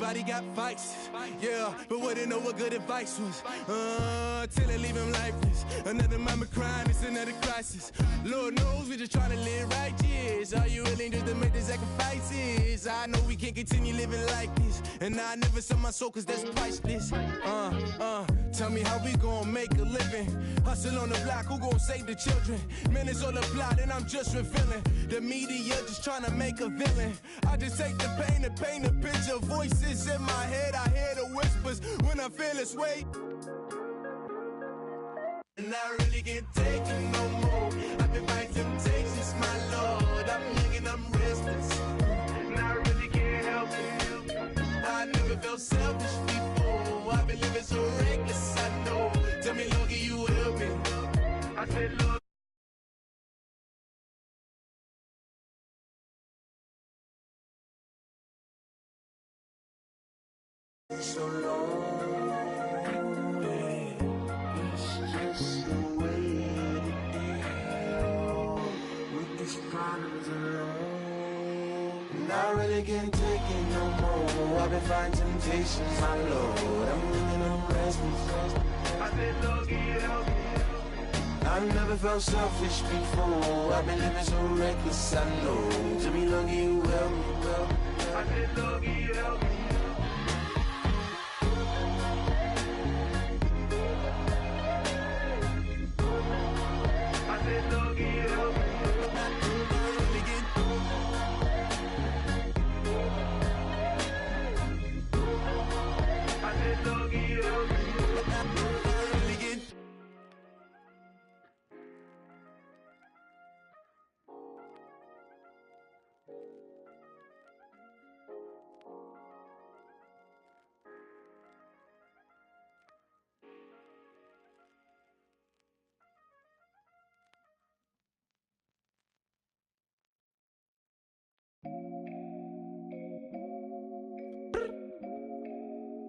everybody got fights, yeah, but wouldn't know what good advice was. Till they leave him lifeless. Another mama crying, it's another crisis. Lord knows we just trying to live righteous. Are you willing just to make the sacrifices? I know we can't continue living like this, and I never sell my soul cause that's priceless. Tell me how we gon' make a living. Hustle on the block, who gon' save the children? Man, it's all a plot and I'm just revealing. The media just trying to make a villain. I just take the pain and paint a picture. Voices in my head, I hear the whispers when I feel this way. And I really can't take it no more. I've been fighting temptations, my Lord. I'm young and I'm restless, and I really can't help it. I never felt selfish before. I've been living so reckless, I know. Tell me, Lord, can you help me? I said, Lord. So long, it's just the way it is. With these problems alone, and I really can't take it no more. I've been fighting temptations, my Lord. I'm living on restless. I said, Lord, can you help me? I've never felt selfish before. I've been living so reckless, I know. Tell me, Lord, can you help me? I said, Lord, can you help me?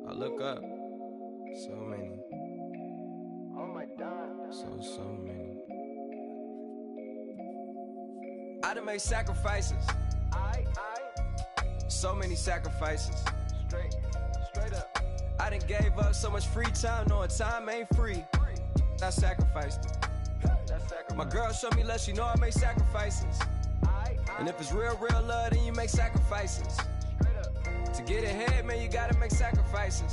I look up, so many. Oh my God. So many. I done made sacrifices. So many sacrifices. Straight up. I done gave up so much free time, knowing time ain't free. I sacrificed it. My girl showed me love, she know I make sacrifices. And if it's real love, then you make sacrifices. To get ahead, man, you gotta make sacrifices.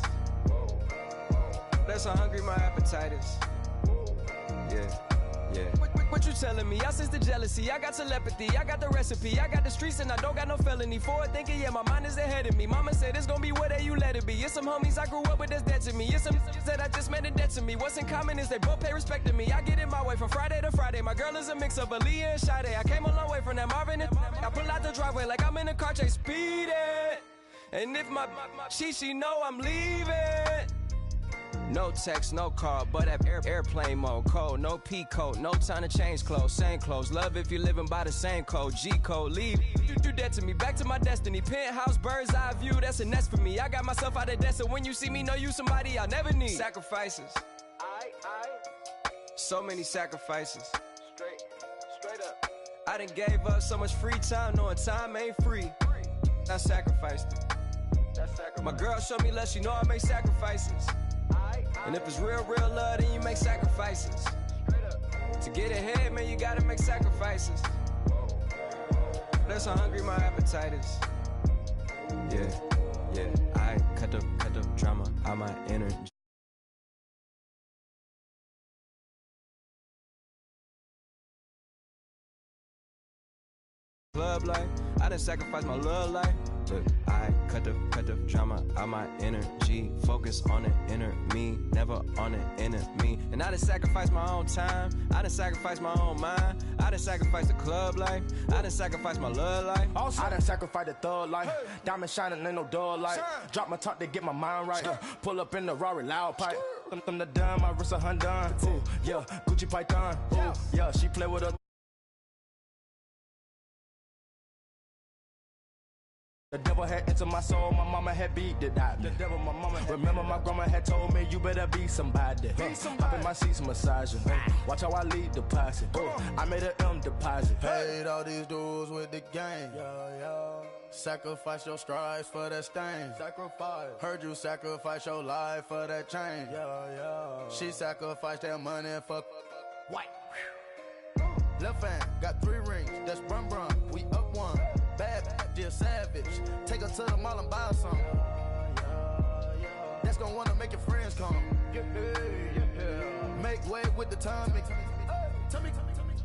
That's how hungry my appetite is. Yeah. What you telling me? I sense the jealousy, I got telepathy, I got the recipe, I got the streets and I don't got no felony. Forward thinking, yeah, my mind is ahead of me. Mama said it's gonna be whatever you let it be. It's some homies I grew up with that's dead to me. It's some that I just met in debt to me. What's in common is they both pay respect to me. I get in my way from Friday to Friday. My girl is a mix of Aaliyah and Sade. I came a long way from that Marvin and I pull out the driveway like I'm in a car chase speeding. And if my she know I'm leaving. No text, no call, but at airplane mode. Code, no P code, no time to change clothes. Same clothes, love if you're living by the same code. G code, leave, you do that to me. Back to my destiny, penthouse, bird's eye view, that's a nest for me. I got myself out of debt, so when you see me, know you somebody I'll never need. Sacrifices. So many sacrifices. Straight up. I done gave up so much free time, knowing time ain't free. I sacrificed it. My girl showed me love, she know I make sacrifices. And if it's real love, then you make sacrifices. To get ahead, man, you gotta make sacrifices. That's how hungry my appetite is. Yeah. I cut the drama out my energy. Club life, I done sacrificed my love life. But I cut the drama out my energy. Focus on the inner me, never on the enemy. And I done sacrificed my own time, I done sacrificed my own mind. I done sacrificed the club life, I done sacrificed my love life. I done sacrificed the thug life, diamond shining, ain't no dull light. Drop my top to get my mind right, pull up in the Rari loud pipe. Them the dime, my wrist a Hyundai. Ooh, yeah, Gucci Python. Ooh, yeah, she play with her. The devil had entered my soul, my mama had beat it out. The devil, my mama had remember my grandma had told me, you better be somebody. Hop in my seats massaging. Watch how I lead the posse. I made an M deposit. Paid all these dudes with the game. Sacrifice your strides for that stain. Sacrifice. Heard you sacrifice your life for that change. Yeah. She sacrificed that money for white. Left hand got 3 rings. That's brum brum. We up one. Bad, dear savage. Take her to the mall and buy her some. That's gonna wanna make your friends come. Make way with the timing. Tell me.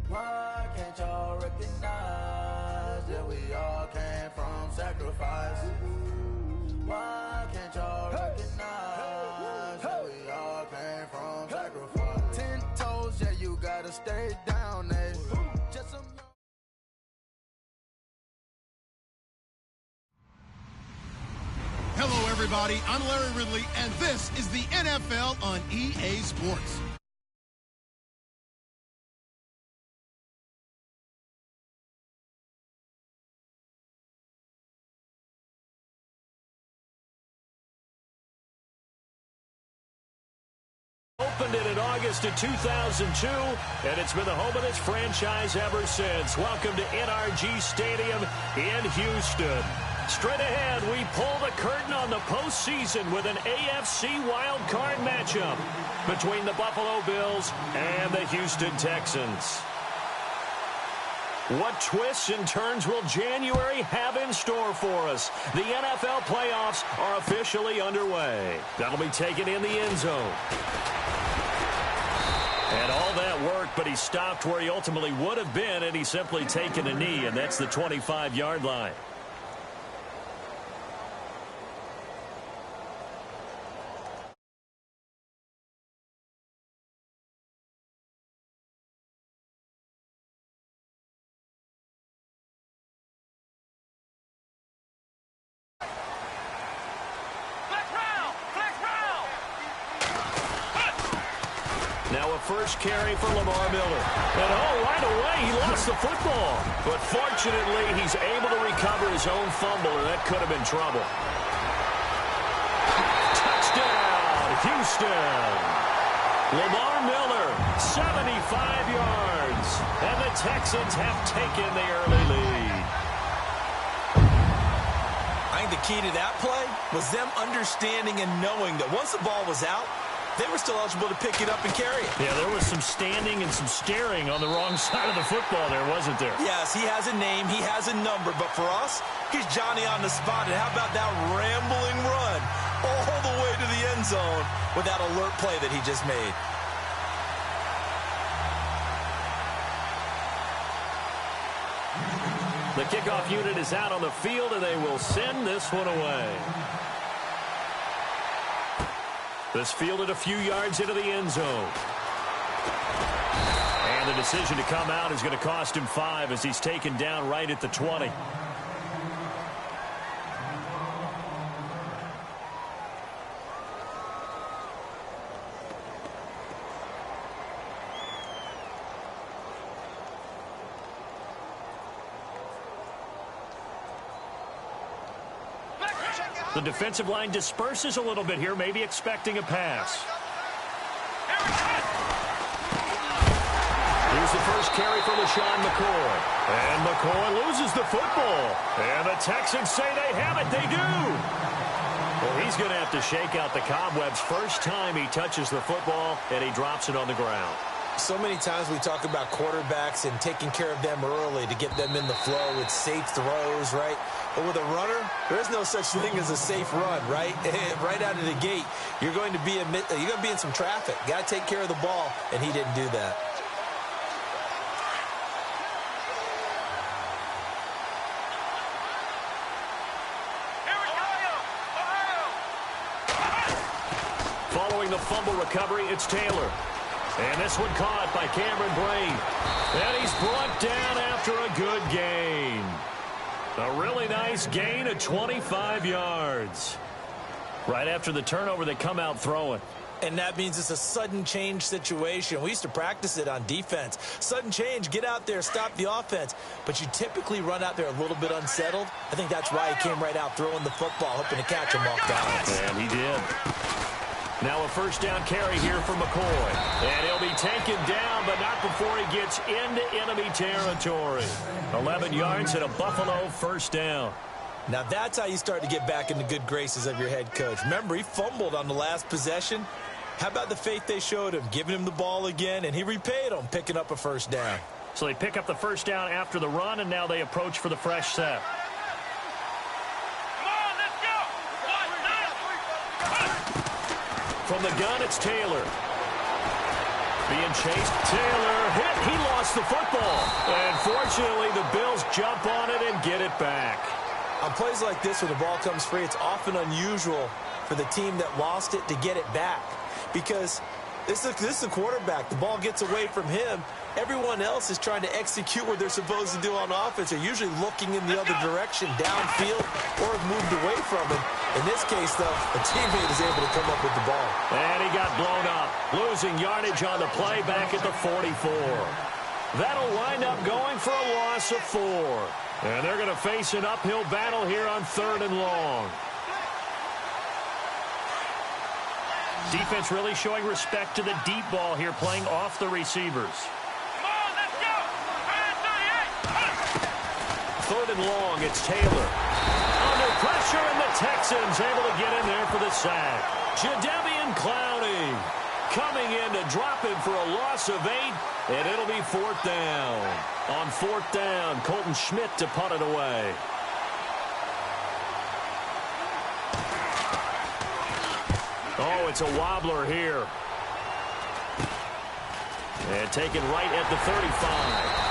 Why can't y'all recognize that we all came from sacrifice? Why can't y'all recognize that we all came from sacrifice? 10 toes, yeah, you gotta stay down, eh? Just some. Hello, everybody. I'm Larry Ridley, and this is the NFL on EA Sports. Opened it in August of 2002, and it's been the home of this franchise ever since. Welcome to NRG Stadium in Houston. Straight ahead, we pull the curtain on the postseason with an AFC wildcard matchup between the Buffalo Bills and the Houston Texans. What twists and turns will January have in store for us? The NFL playoffs are officially underway. That'll be taken in the end zone. And all that worked, but he stopped where he ultimately would have been, and he's simply taken a knee, and that's the 25-yard line. Now a first carry for Lamar Miller. And right away he lost the football. But fortunately he's able to recover his own fumble, or that could have been trouble. Touchdown, Houston. Lamar Miller, 75 yards. And the Texans have taken the early lead. I think the key to that play was them understanding and knowing that once the ball was out, they were still eligible to pick it up and carry it. Yeah, there was some standing and some staring on the wrong side of the football there, wasn't there? Yes, he has a name, he has a number, but for us, he's Johnny on the spot. And how about that rambling run all the way to the end zone with that alert play that he just made? The kickoff unit is out on the field, and they will send this one away. This fielded a few yards into the end zone. And the decision to come out is going to cost him 5 as he's taken down right at the 20. The defensive line disperses a little bit here, maybe expecting a pass. Here's the first carry for LaShawn McCoy. And McCoy loses the football. And the Texans say they have it. They do. Well, he's going to have to shake out the cobwebs first time he touches the football, and he drops it on the ground. So many times we talk about quarterbacks and taking care of them early to get them in the flow with safe throws, right? But with a runner, there is no such thing as a safe run, right? Right out of the gate, you're going to be in some traffic. Got to take care of the ball, and he didn't do that. Following the fumble recovery, it's Taylor. And this one caught by Cameron Brain. And he's brought down after a good gain. A really nice gain of 25 yards. Right after the turnover, they come out throwing. And that means it's a sudden change situation. We used to practice it on defense. Sudden change, get out there, stop the offense. But you typically run out there a little bit unsettled. I think that's why he came right out throwing the football, hoping to catch him off balance. And he did. Now a first down carry here for McCoy. And he'll be taken down, but not before he gets into enemy territory. 11 yards and a Buffalo first down. Now that's how you start to get back in the good graces of your head coach. Remember, he fumbled on the last possession. How about the faith they showed him, giving him the ball again, and he repaid them, picking up a first down. So they pick up the first down after the run, and now they approach for the fresh set. From the gun, it's Taylor. Being chased, Taylor hit. He lost the football. And fortunately, the Bills jump on it and get it back. On plays like this where the ball comes free, it's often unusual for the team that lost it to get it back. Because this is a quarterback. The ball gets away from him. Everyone else is trying to execute what they're supposed to do on offense. They're usually looking in the other direction, downfield, or have moved away from him. In this case, though, a teammate is able to come up with the ball. And he got blown up, losing yardage on the play back at the 44. That'll wind up going for a loss of 4. And they're going to face an uphill battle here on 3rd and long. Defense really showing respect to the deep ball here, playing off the receivers. 3rd and long, it's Taylor. Under pressure, and the Texans able to get in there for the sack. Jadeveon Clowney coming in to drop him for a loss of 8, and it'll be 4th down. On 4th down, Colton Schmidt to punt it away. Oh, it's a wobbler here. And taken right at the 35.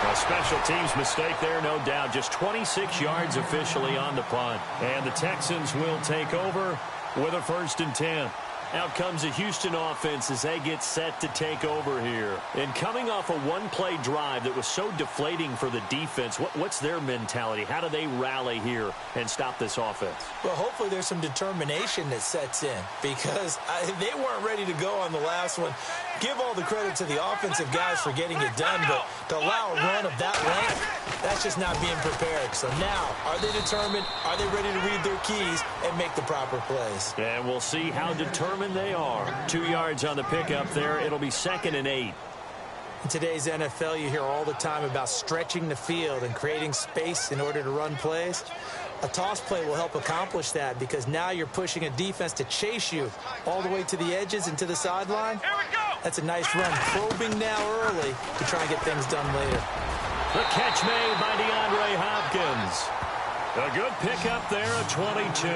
A special teams mistake there, no doubt. Just 26 yards officially on the punt. And the Texans will take over with a 1st and 10. Out comes the Houston offense as they get set to take over here. And coming off a one-play drive that was so deflating for the defense, what's their mentality? How do they rally here and stop this offense? Well, hopefully there's some determination that sets in because they weren't ready to go on the last one. Give all the credit to the offensive guys for getting it done, but to allow a run of that length, that's just not being prepared. So now, are they determined? Are they ready to read their keys and make the proper plays? And we'll see how determined they are. 2 yards on the pickup there. It'll be 2nd and 8. In today's NFL, you hear all the time about stretching the field and creating space in order to run plays. A toss play will help accomplish that because now you're pushing a defense to chase you all the way to the edges and to the sideline. That's a nice run, probing now early to try and get things done later. The catch made by DeAndre Hopkins. A good pickup there at 22.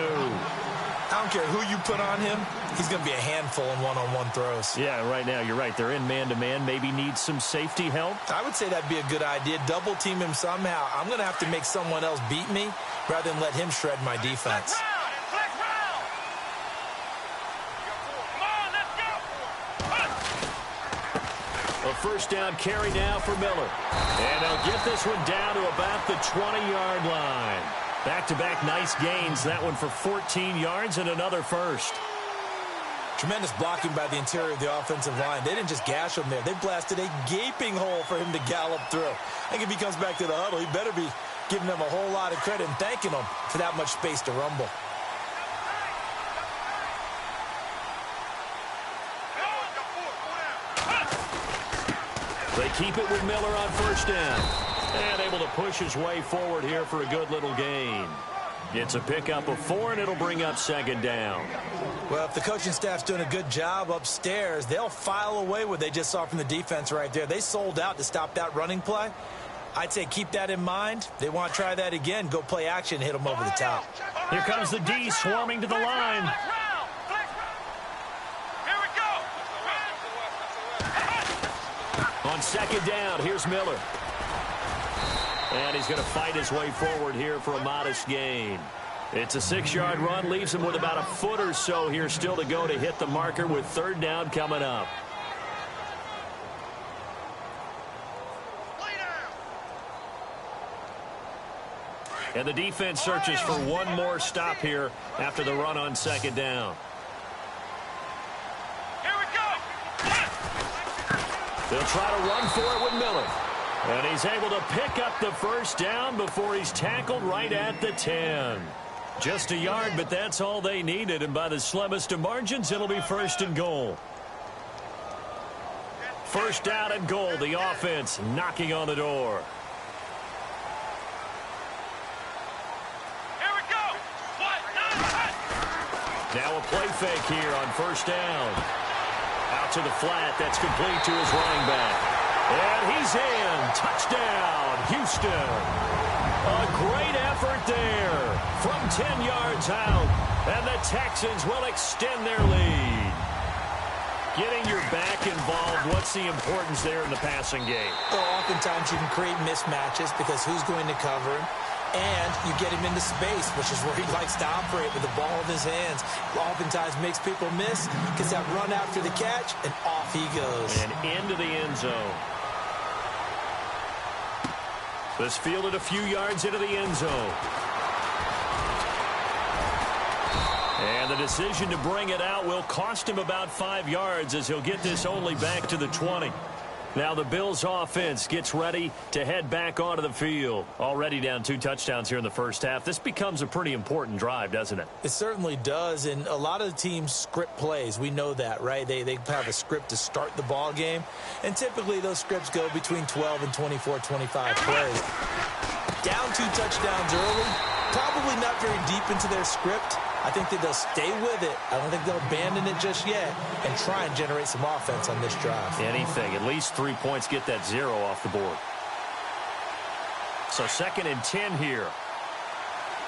I don't care who you put on him. He's going to be a handful in one-on-one throws. Yeah, right now, you're right. They're in man-to-man. Maybe needs some safety help. I would say that'd be a good idea. Double team him somehow. I'm going to have to make someone else beat me rather than let him shred my defense. A 1st down carry now for Miller. And they'll get this one down to about the 20-yard line. Back-to-back nice gains. That one for 14 yards and another 1st. Tremendous blocking by the interior of the offensive line. They didn't just gash him there. They blasted a gaping hole for him to gallop through. I think if he comes back to the huddle, he better be giving them a whole lot of credit and thanking them for that much space to rumble. They keep it with Miller on 1st down. And able to push his way forward here for a good little gain. It's a pickup of 4, and it'll bring up 2nd down. Well, if the coaching staff's doing a good job upstairs, they'll file away what they just saw from the defense right there. They sold out to stop that running play. I'd say keep that in mind. They want to try that again. Go play action, hit them over the top. Here comes the D swarming to the line. On 2nd down, here's Miller. And he's going to fight his way forward here for a modest gain. It's a 6-yard run, leaves him with about a foot or so here still to go to hit the marker with 3rd down coming up. And the defense searches for one more stop here after the run on 2nd down. They'll try to run for it with Miller. And he's able to pick up the 1st down before he's tackled right at the 10. Just a yard, but that's all they needed. And by the slimmest of margins, it'll be 1st and goal. 1st down and goal. The offense knocking on the door. Now a play fake here on first down. Out to the flat. That's complete to his running back. And he's in. Touchdown, Houston. A great effort there from 10 yards out. And the Texans will extend their lead. Getting your back involved, what's the importance there in the passing game? Well, oftentimes you can create mismatches because who's going to cover him? And you get him into space, which is where he likes to operate with the ball in his hands. Oftentimes makes people miss, gets that run after the catch, and off he goes. And into the end zone. This fielded a few yards into the end zone. And the decision to bring it out will cost him about 5 yards as he'll get this only back to the 20. Now the Bills offense gets ready to head back onto the field. Already down 2 touchdowns here in the first half. This becomes a pretty important drive, doesn't it? It certainly does, and a lot of the teams script plays. We know that, right? They have a script to start the ball game, and typically those scripts go between 12 and 24, 25 plays. Down 2 touchdowns early, probably not very deep into their script. I think that they'll stay with it. I don't think they'll abandon it just yet and try and generate some offense on this drive. Anything. At least 3 points, get that 0 off the board. So 2nd and 10 here.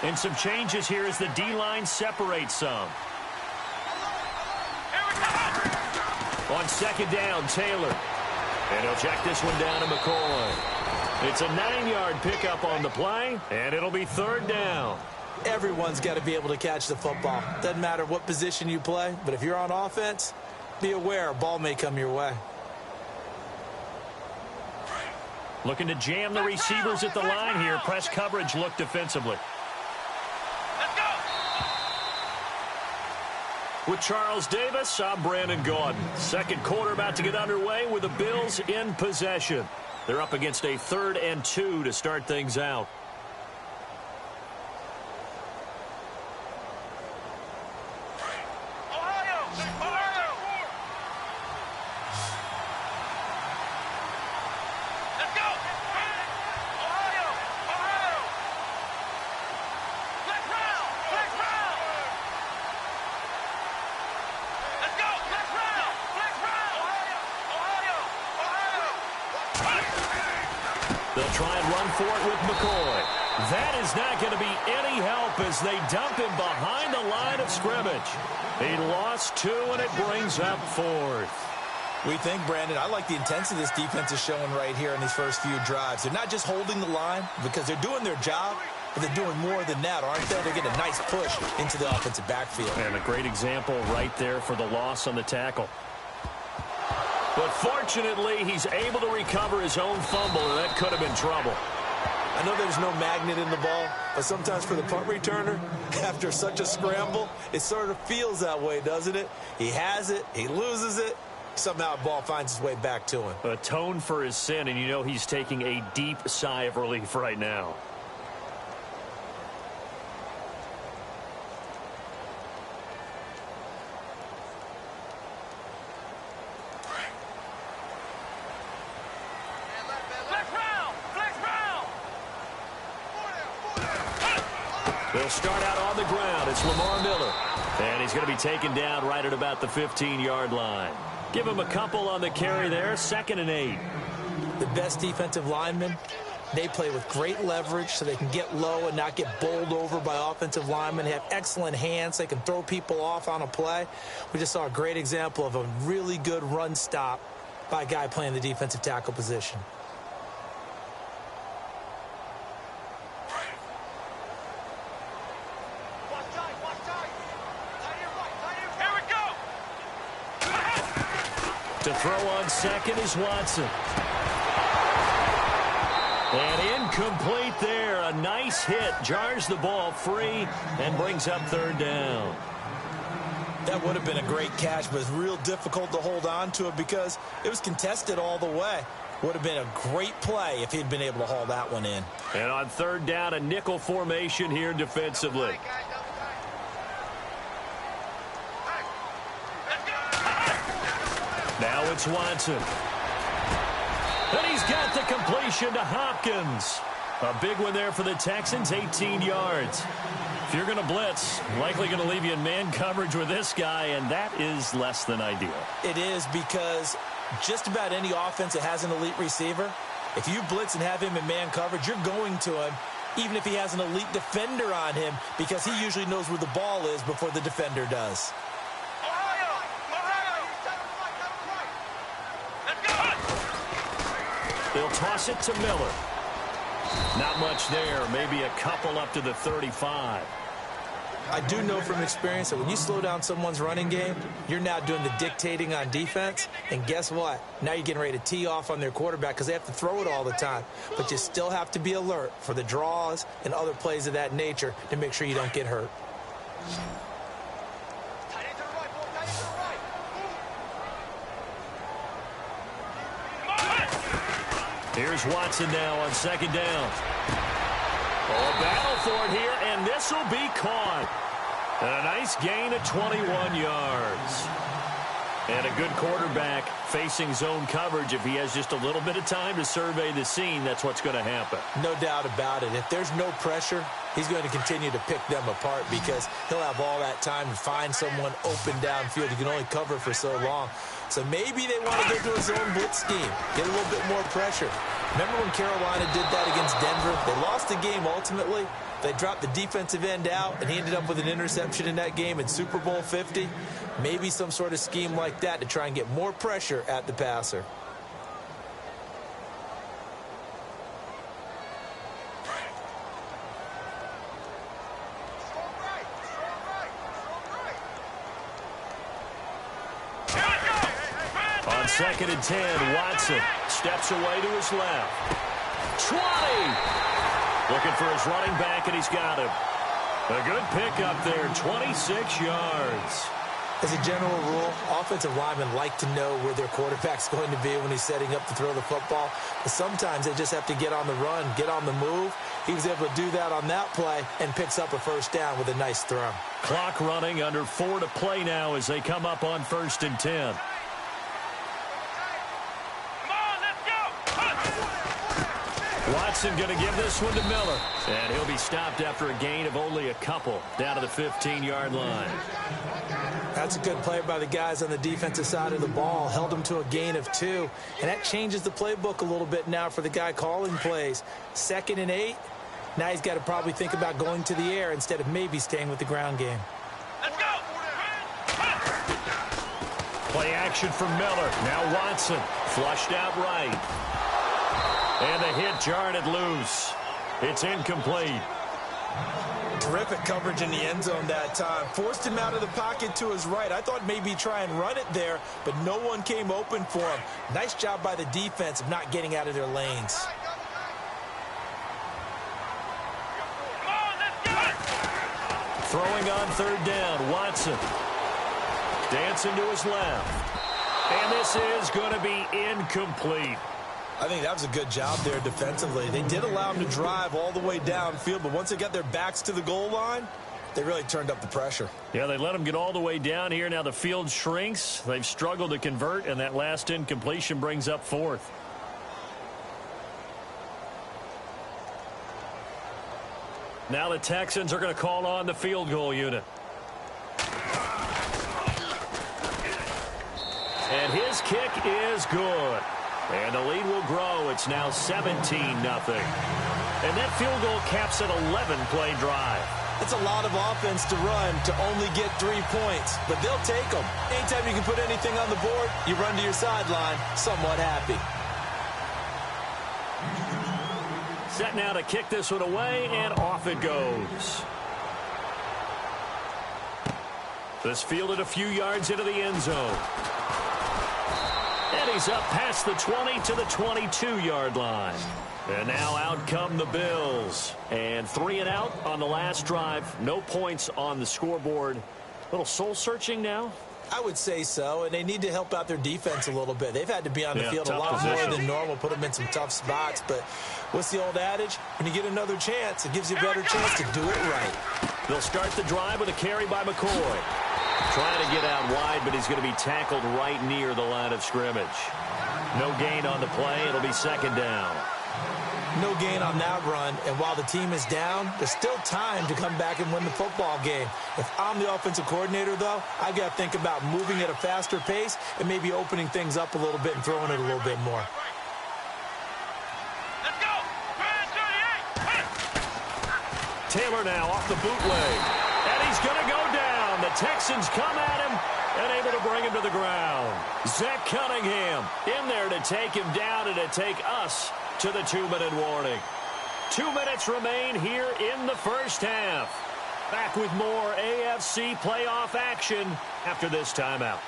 And some changes here as the D-line separates some. On 2nd down, Taylor. And he'll check this one down to McCoy. It's a 9-yard pickup on the play, and it'll be 3rd down. Everyone's got to be able to catch the football. Doesn't matter what position you play, but if you're on offense, be aware a ball may come your way. Looking to jam the receivers at the line here. Press coverage look defensively. Let's go. With Charles Davis, I'm Brandon Gaudin. Second quarter about to get underway with the Bills in possession. They're up against a 3rd and 2 to start things out. They'll try and run for it with McCoy. That is not going to be any help as they dump him behind the line of scrimmage. He lost 2, and it brings up 4th. We think, Brandon, I like the intensity this defense is showing right here in these first few drives. They're not just holding the line because they're doing their job, but they're doing more than that, aren't they? They're getting a nice push into the offensive backfield. And a great example right there for the loss on the tackle. But fortunately, he's able to recover his own fumble, and that could have been trouble. I know there's no magnet in the ball, but sometimes for the punt returner, after such a scramble, it sort of feels that way, doesn't it? He has it, he loses it, somehow the ball finds its way back to him. Atone for his sin, and you know he's taking a deep sigh of relief right now. They'll start out on the ground. It's Lamar Miller. And he's going to be taken down right at about the 15-yard line. Give him a couple on the carry there. 2nd and 8. The best defensive linemen, they play with great leverage so they can get low and not get bowled over by offensive linemen. They have excellent hands. They can throw people off on a play. We just saw a great example of a really good run stop by a guy playing the defensive tackle position. To throw on 2nd is Watson. And incomplete there. A nice hit. Jars the ball free and brings up 3rd down. That would have been a great catch, but it's real difficult to hold on to it because it was contested all the way. Would have been a great play if he'd been able to haul that one in. And on 3rd down, a nickel formation here defensively. Now it's Watson. And he's got the completion to Hopkins. A big one there for the Texans, 18 yards. If you're going to blitz, likely going to leave you in man coverage with this guy, and that is less than ideal. It is, because just about any offense that has an elite receiver, if you blitz and have him in man coverage, you're going to him, even if he has an elite defender on him, because he usually knows where the ball is before the defender does. They'll toss it to Miller. Not much there, maybe a couple up to the 35. I do know from experience that when you slow down someone's running game, you're now doing the dictating on defense. And guess what? Now you're getting ready to tee off on their quarterback because they have to throw it all the time. But you still have to be alert for the draws and other plays of that nature to make sure you don't get hurt. Here's Watson now on second down. Oh, battle for it here, and this will be caught. And a nice gain of 21 yards. And a good quarterback facing zone coverage. If he has just a little bit of time to survey the scene, that's what's going to happen. No doubt about it. If there's no pressure, he's going to continue to pick them apart because he'll have all that time to find someone open downfield. He can only cover for so long. So maybe they want to go to a zone blitz scheme, get a little bit more pressure. Remember when Carolina did that against Denver? They lost the game ultimately. They dropped the defensive end out, and he ended up with an interception in that game in Super Bowl 50. Maybe some sort of scheme like that to try and get more pressure at the passer. On 2nd and 10, Watson steps away to his left. 20! Looking for his running back, and he's got him. A good pickup there, 26 yards. As a general rule, offensive linemen like to know where their quarterback's going to be when he's setting up to throw the football. But sometimes they just have to get on the run, get on the move. He was able to do that on that play and picks up a first down with a nice throw. Clock running, under 4 to play now as they come up on 1st and 10. Watson going to give this one to Miller. And he'll be stopped after a gain of only a couple down to the 15-yard line. That's a good play by the guys on the defensive side of the ball. Held him to a gain of 2. And that changes the playbook a little bit now for the guy calling plays. 2nd and 8. Now he's got to probably think about going to the air instead of maybe staying with the ground game. Let's go! Play action from Miller. Now Watson flushed out right. And the hit jarred it loose. It's incomplete. Terrific coverage in the end zone that time. Forced him out of the pocket to his right. I thought maybe try and run it there, but no one came open for him. Nice job by the defense of not getting out of their lanes. Throwing on 3rd down, Watson. Dancing to his left. And this is going to be incomplete. I think that was a good job there defensively. They did allow him to drive all the way downfield, but once they got their backs to the goal line, they really turned up the pressure. Yeah, they let him get all the way down here. Now the field shrinks. They've struggled to convert, and that last incompletion brings up 4th. Now the Texans are going to call on the field goal unit. And his kick is good. And the lead will grow. It's now 17-0. And that field goal caps an 11-play drive. It's a lot of offense to run to only get 3 points, but they'll take them. Anytime you can put anything on the board, you run to your sideline somewhat happy. Set now to kick this one away, and off it goes. This fielded a few yards into the end zone. And he's up past the 20 to the 22-yard line. And now out come the Bills. And 3 and out on the last drive. No points on the scoreboard. A little soul-searching now? I would say so, and they need to help out their defense a little bit. They've had to be on the field a lot more than normal, put them in some tough spots. But what's the old adage? When you get another chance, it gives you a better chance to do it right. They'll start the drive with a carry by McCoy. Trying to get out wide, but he's going to be tackled right near the line of scrimmage. No gain on the play. It'll be 2nd down. No gain on that run, and while the team is down, there's still time to come back and win the football game. If I'm the offensive coordinator, though, I've got to think about moving at a faster pace and maybe opening things up a little bit and throwing it a little bit more. Let's go! Taylor now off the bootleg, and he's going to go down. The Texans come at him and able to bring him to the ground. Zach Cunningham in there to take him down and to take us to the 2-minute warning. 2 minutes remain here in the first half. Back with more AFC playoff action after this timeout.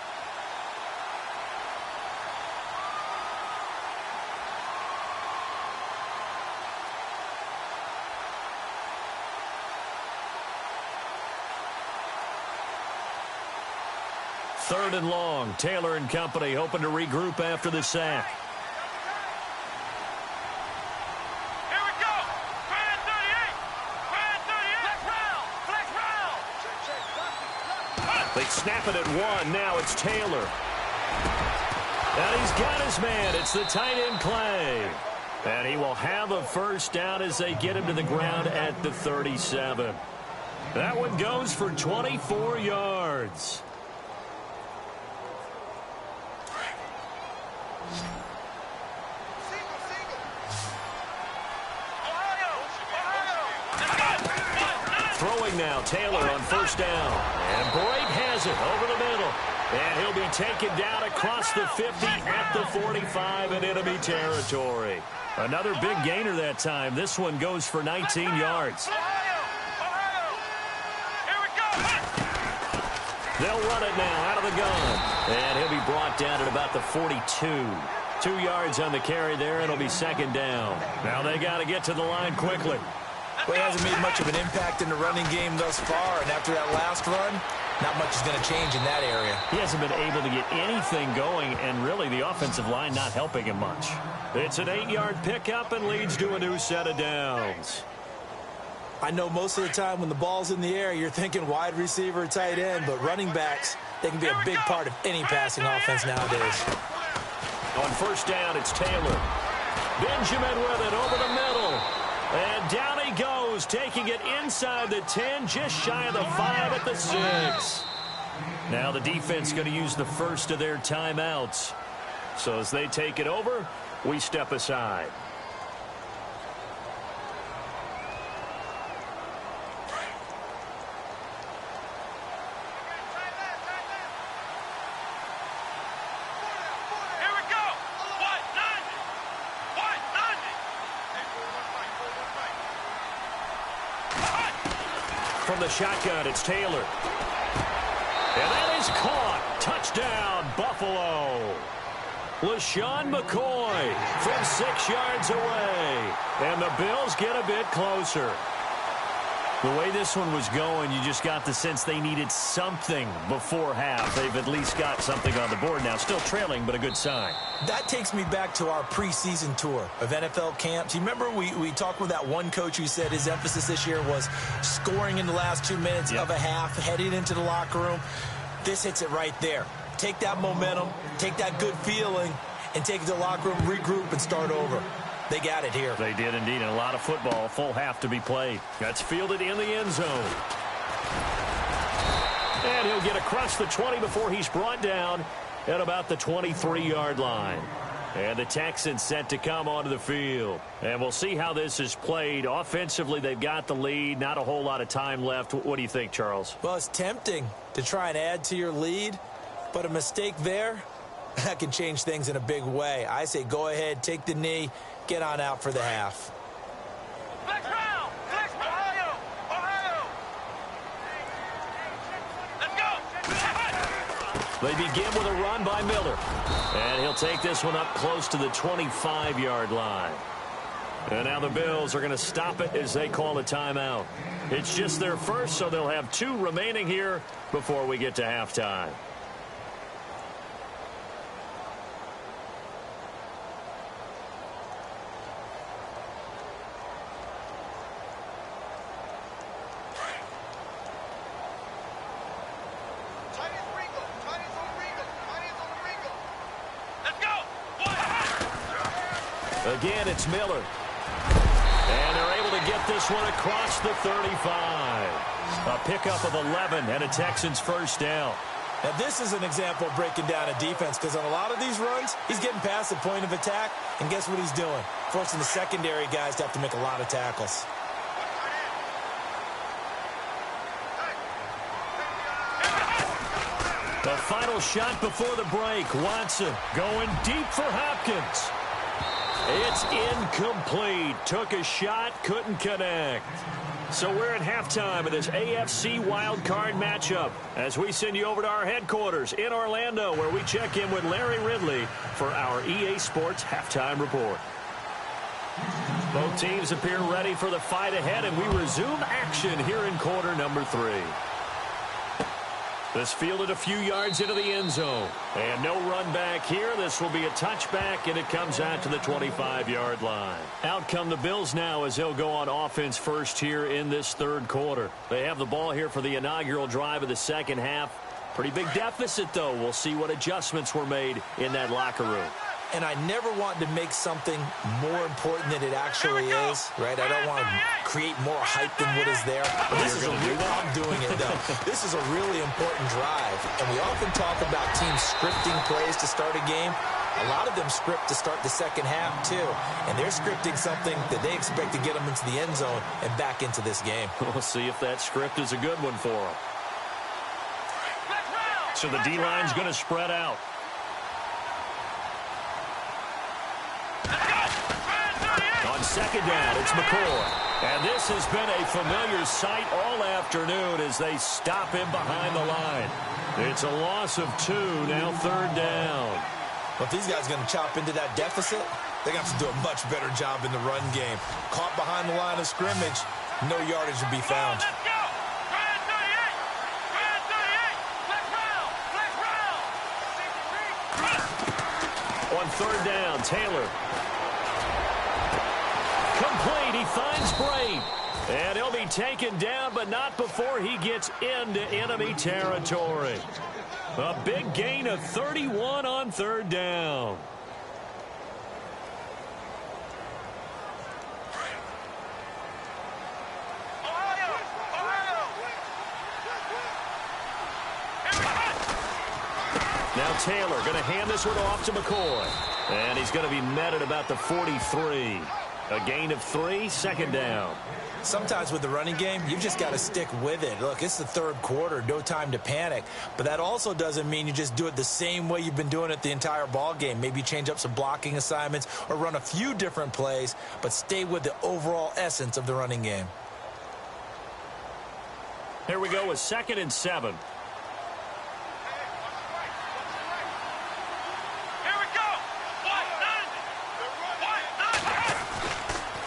Third and long. Taylor and company hoping to regroup after the sack. Here we go! Flag 38! Flag 38! Flex round! Flex round! They snap it at one. Now it's Taylor. And he's got his man. It's the tight end Clay. And he will have a first down as they get him to the ground at the 37. That one goes for 24 yards. Throwing now, Taylor on first down. And Boyd has it over the middle. And he'll be taken down across the 50 at the 45 in enemy territory. Another big gainer that time. This one goes for 19 yards. They'll run it now out of the gun. And he'll be brought down at about the 42. 2 yards on the carry there, and it'll be second down. Now they got to get to the line quickly. Well, he hasn't made much of an impact in the running game thus far, and after that last run, not much is going to change in that area. He hasn't been able to get anything going, and really the offensive line not helping him much. It's an 8-yard pickup and leads to a new set of downs. I know most of the time when the ball's in the air, you're thinking wide receiver, tight end, but running backs, they can be a big part of any passing offense nowadays. On first down, it's Taylor. Benjamin with it over the middle. And down he goes, taking it inside the 10, just shy of the 5 at the 6. Now the defense going to use the first of their timeouts. So as they take it over, we step aside. From the shotgun, it's Taylor. And that is caught. Touchdown, Buffalo. LaShawn McCoy from 6 yards away. And the Bills get a bit closer. The way this one was going, you just got the sense they needed something before half. They've at least got something on the board now. Still trailing, but a good sign. That takes me back to our preseason tour of NFL camps. You remember we talked with that one coach who said his emphasis this year was scoring in the last 2 minutes of a half, heading into the locker room. This hits it right there. Take that momentum, take that good feeling, and take it to the locker room, regroup, and start over. They got it here. They did indeed, and a lot of football, full half to be played. That's fielded in the end zone. And he'll get across the 20 before he's brought down at about the 23-yard line. And the Texans set to come onto the field. And we'll see how this is played. Offensively, they've got the lead. Not a whole lot of time left. What do you think, Charles? Well, it's tempting to try and add to your lead, but a mistake there, that can change things in a big way. I say go ahead, take the knee, get on out for the half. Flex round! Flex Ohio! Ohio! Let's go! They begin with a run by Miller. And he'll take this one up close to the 25-yard line. And now the Bills are going to stop it as they call a timeout. It's just their first, so they'll have 2 remaining here before we get to halftime. Again, it's Miller. to get this one across the 35. A pickup of 11 and a Texans first down. Now, this is an example of breaking down a defense, because on a lot of these runs, he's getting past the point of attack, and guess what he's doing? Forcing the secondary guys to have to make a lot of tackles. The final shot before the break. Watson going deep for Hopkins. It's incomplete. Took a shot, couldn't connect. So we're at halftime of this AFC wildcard matchup as we send you over to our headquarters in Orlando, where we check in with Larry Ridley for our EA Sports halftime report. Both teams appear ready for the fight ahead, and we resume action here in quarter number 3. This fielded a few yards into the end zone. And no run back here. This will be a touchback, and it comes out to the 25-yard line. Out come the Bills now as they'll go on offense first here in this third quarter. They have the ball here for the inaugural drive of the second half. Pretty big deficit, though. We'll see what adjustments were made in that locker room. And I never want to make something more important than it actually is, right? I don't want to create more hype than what is there. But this is I'm doing it, though. This is a really important drive. And we often talk about teams scripting plays to start a game. A lot of them script to start the second half, too. And they're scripting something that they expect to get them into the end zone and back into this game. We'll see if that script is a good one for them. So the D-line's going to spread out. On second down, it's McCoy. And this has been a familiar sight all afternoon as they stop him behind the line. It's a loss of 2, now third down. Well, if these guys are going to chop into that deficit, they're going to have to do a much better job in the run game. Caught behind the line of scrimmage, no yardage to be found. On third down, Taylor. Complete, he finds Brate. And he'll be taken down, but not before he gets into enemy territory. A big gain of 31 on third down. Now Taylor going to hand this one off to McCoy. And he's going to be met at about the 43. A gain of 3, second down. Sometimes with the running game, you've just got to stick with it. Look, it's the third quarter, no time to panic. But that also doesn't mean you just do it the same way you've been doing it the entire ball game. Maybe change up some blocking assignments or run a few different plays, but stay with the overall essence of the running game. Here we go with 2nd and 7.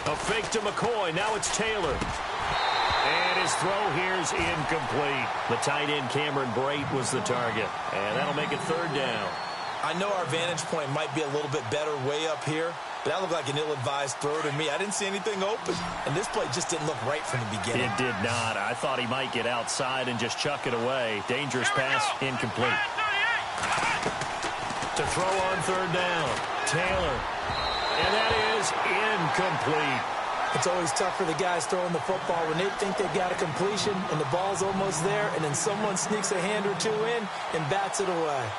A fake to McCoy. Now it's Taylor. And his throw here is incomplete. The tight end, Cameron Brate, was the target. And that'll make it third down. I know our vantage point might be a little bit better way up here, but that looked like an ill-advised throw to me. I didn't see anything open. And this play just didn't look right from the beginning. It did not. I thought he might get outside and just chuck it away. Dangerous pass, incomplete. To throw on third down, Taylor. And that is incomplete. It's always tough for the guys throwing the football when they think they've got a completion and the ball's almost there, and then someone sneaks a hand or two in and bats it away.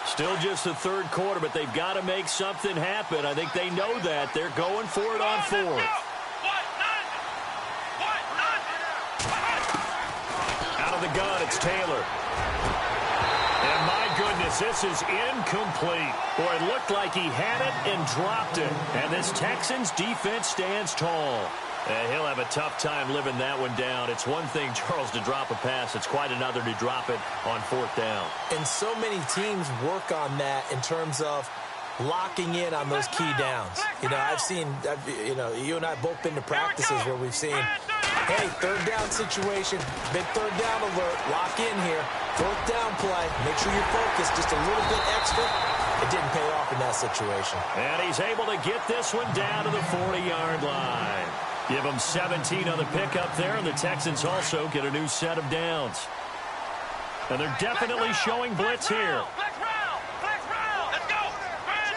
Still just the third quarter, but they've got to make something happen. I think they know that. They're going for it on fourth. The gun, it's Taylor. And my goodness, this is incomplete. Boy, it looked like he had it and dropped it. And this Texans defense stands tall. And he'll have a tough time living that one down. It's one thing, Charles, to drop a pass. It's quite another to drop it on fourth down. And so many teams work on that in terms of locking in on those key downs. You know, you and I have both been to practices where we've seen, hey, third down situation, big third down alert, lock in here, fourth down play, make sure you're focused just a little bit extra. It didn't pay off in that situation. And he's able to get this one down to the 40-yard line. Give him 17 on the pickup there, and the Texans also get a new set of downs. And they're definitely showing blitz here. Flex round. Flex round. Let's go. Grand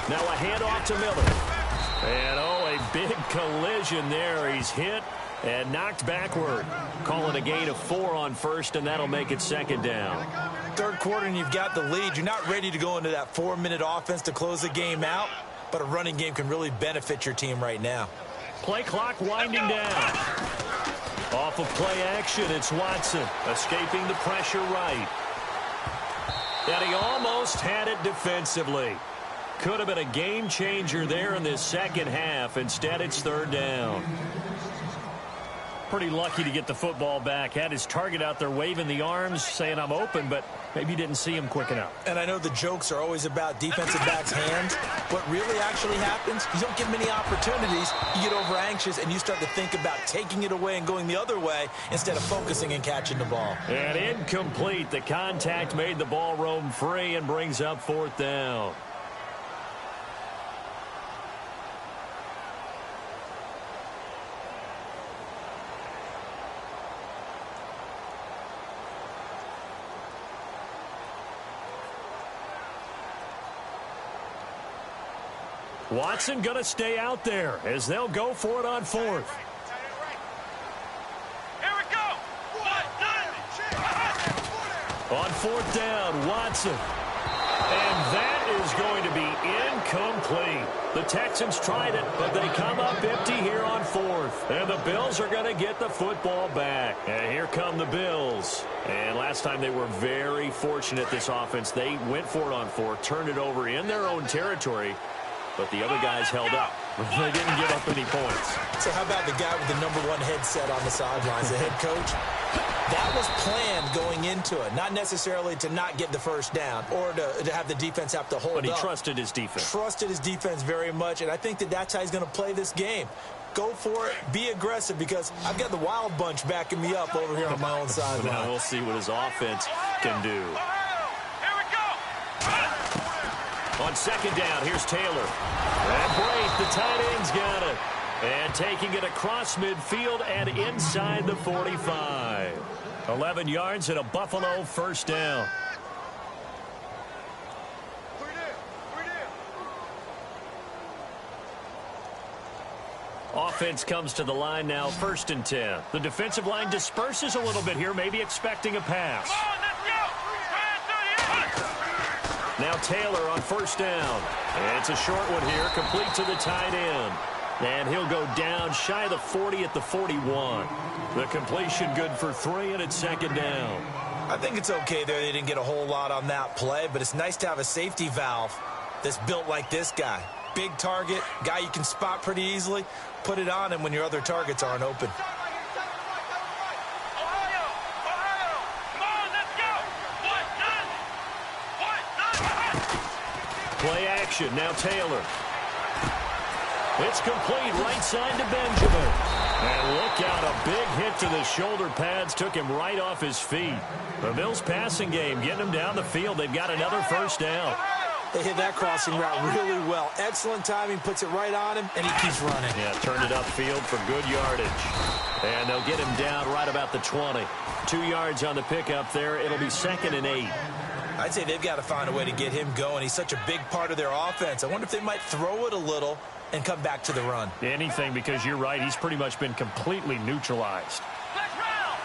38. Now a handoff to Miller. And, a big collision there. He's hit and knocked backward. Call it a gain of 4 on first, and that'll make it second down. Third quarter, and you've got the lead. You're not ready to go into that 4-minute offense to close the game out, but a running game can really benefit your team right now. Play clock winding down. Off of play action, it's Watson escaping the pressure right. And he almost had it defensively. Could have been a game changer there in this second half. Instead, it's third down. Pretty lucky to get the football back. Had his target out there waving the arms, saying I'm open, but maybe didn't see him quick enough. And I know the jokes are always about defensive backs' hands. What really actually happens, you don't get many opportunities. You get over anxious, and you start to think about taking it away and going the other way instead of focusing and catching the ball. And incomplete. The contact made the ball roam free and brings up fourth down. Watson going to stay out there as they'll go for it on fourth. Here we go. On fourth down, Watson. And that is going to be incomplete. The Texans tried it, but they come up empty here on fourth. And the Bills are going to get the football back. And here come the Bills. And last time they were very fortunate, this offense. They went for it on fourth, turned it over in their own territory. But the other guys held up. They didn't give up any points. So how about the guy with the #1 headset on the sidelines, the head coach? That was planned going into it, not necessarily to not get the first down or to have the defense have to hold up. But he trusted his defense. Trusted his defense very much, and I think that's how he's going to play this game. Go for it. Be aggressive, because I've got the wild bunch backing me up over here on my own sideline. Now we'll see what his offense can do. Here we go. On second down, here's Taylor. And Braith, the tight end's got it. And taking it across midfield and inside the 45. 11 yards and a Buffalo first down. Offense comes to the line now, 1st and 10. The defensive line disperses a little bit here, maybe expecting a pass. Come on, let's go. Grand 38. Now Taylor on first down. And it's a short one here, complete to the tight end. And he'll go down shy of the 40 at the 41. The completion good for 3, and it's second down. I think it's okay there. They didn't get a whole lot on that play, but it's nice to have a safety valve that's built like this guy. Big target, guy you can spot pretty easily. Put it on him when your other targets aren't open. Ohio. Come on, let's go. Play action, now Taylor. It's complete, right side to Benjamin. And look out, a big hit to the shoulder pads took him right off his feet. The Bills passing game getting him down the field. They've got another first down. They hit that crossing route really well. Excellent timing, puts it right on him, and he keeps running. Yeah, turned it upfield for good yardage. And they'll get him down right about the 20. 2 yards on the pickup there. It'll be 2nd and 8. I'd say they've got to find a way to get him going. He's such a big part of their offense. I wonder if they might throw it a little and come back to the run. Anything, because you're right. He's pretty much been completely neutralized. Flex round.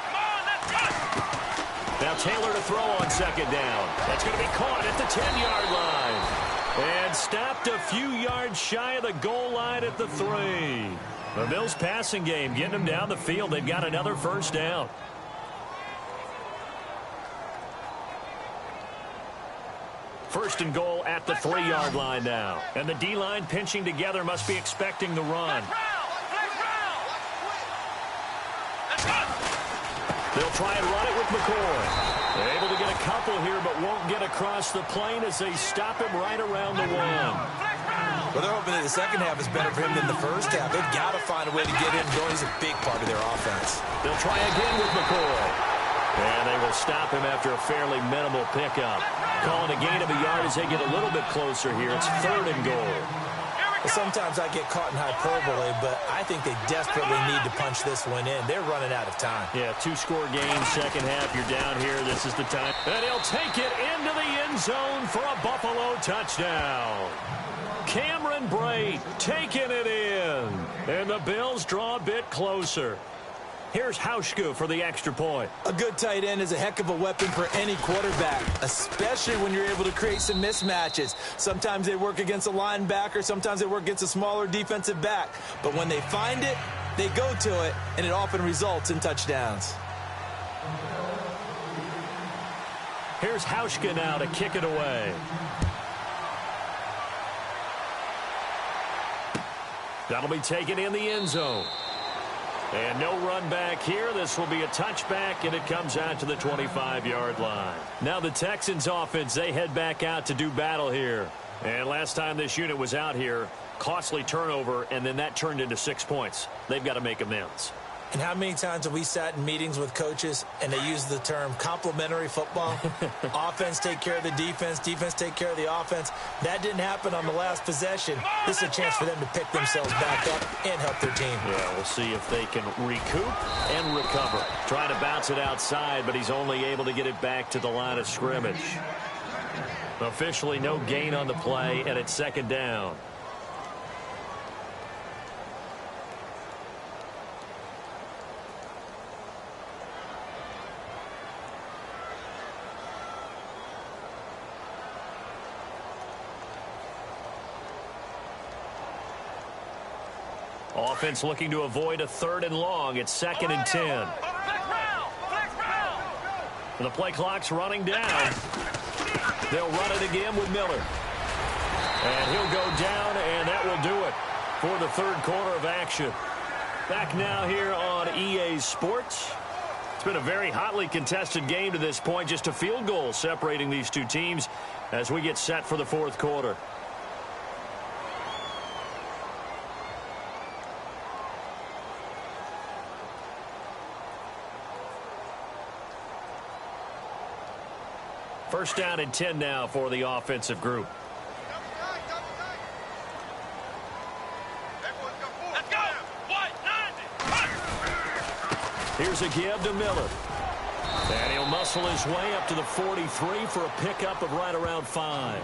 Come on, let's go. Now Taylor to throw on second down. That's going to be caught at the 10-yard line. And stopped a few yards shy of the goal line at the 3. The Bills passing game getting them down the field. They've got another first down. First and goal at the 3-yard line now. And the D-line pinching together, must be expecting the run. They'll try and run it with McCoy. They're able to get a couple here, but won't get across the plane as they stop him right around the 1. Well, they're hoping that the second half is better for him than the first half. They've got to find a way to get him going. He's a big part of their offense. They'll try again with McCoy. And they will stop him after a fairly minimal pickup. Calling a gain of a yard as they get a little bit closer here. It's 3rd and goal. Here we Sometimes I get caught in hyperbole, but I think they desperately need to punch this one in. They're running out of time. Yeah, two-score game, second half. You're down here. This is the time. And he'll take it into the end zone for a Buffalo touchdown. Cameron Brate taking it in. And the Bills draw a bit closer. Here's Hauschka for the extra point. A good tight end is a heck of a weapon for any quarterback, especially when you're able to create some mismatches. Sometimes they work against a linebacker. Sometimes they work against a smaller defensive back. But when they find it, they go to it, and it often results in touchdowns. Here's Hauschka now to kick it away. That'll be taken in the end zone. And no run back here. This will be a touchback, and it comes out to the 25-yard line. Now the Texans offense, they head back out to do battle here. And last time this unit was out here, costly turnover, and then that turned into 6 points. They've got to make amends. And how many times have we sat in meetings with coaches and they use the term complementary football? Offense take care of the defense, defense take care of the offense. That didn't happen on the last possession. This is a chance for them to pick themselves back up and help their team. Yeah, we'll see if they can recoup and recover. Trying to bounce it outside, but he's only able to get it back to the line of scrimmage. Officially no gain on the play, and it's second down. Offense looking to avoid a 3rd and long. It's 2nd and 10. The play clock's running down. They'll run it again with Miller. And he'll go down, and that will do it for the 3rd quarter of action. Back now here on EA Sports. It's been a very hotly contested game to this point. Just a field goal separating these two teams as we get set for the 4th quarter. First down and 10 now for the offensive group. Let's go. White, 90. Here's a give to Miller. And he'll muscle his way up to the 43 for a pickup of right around 5.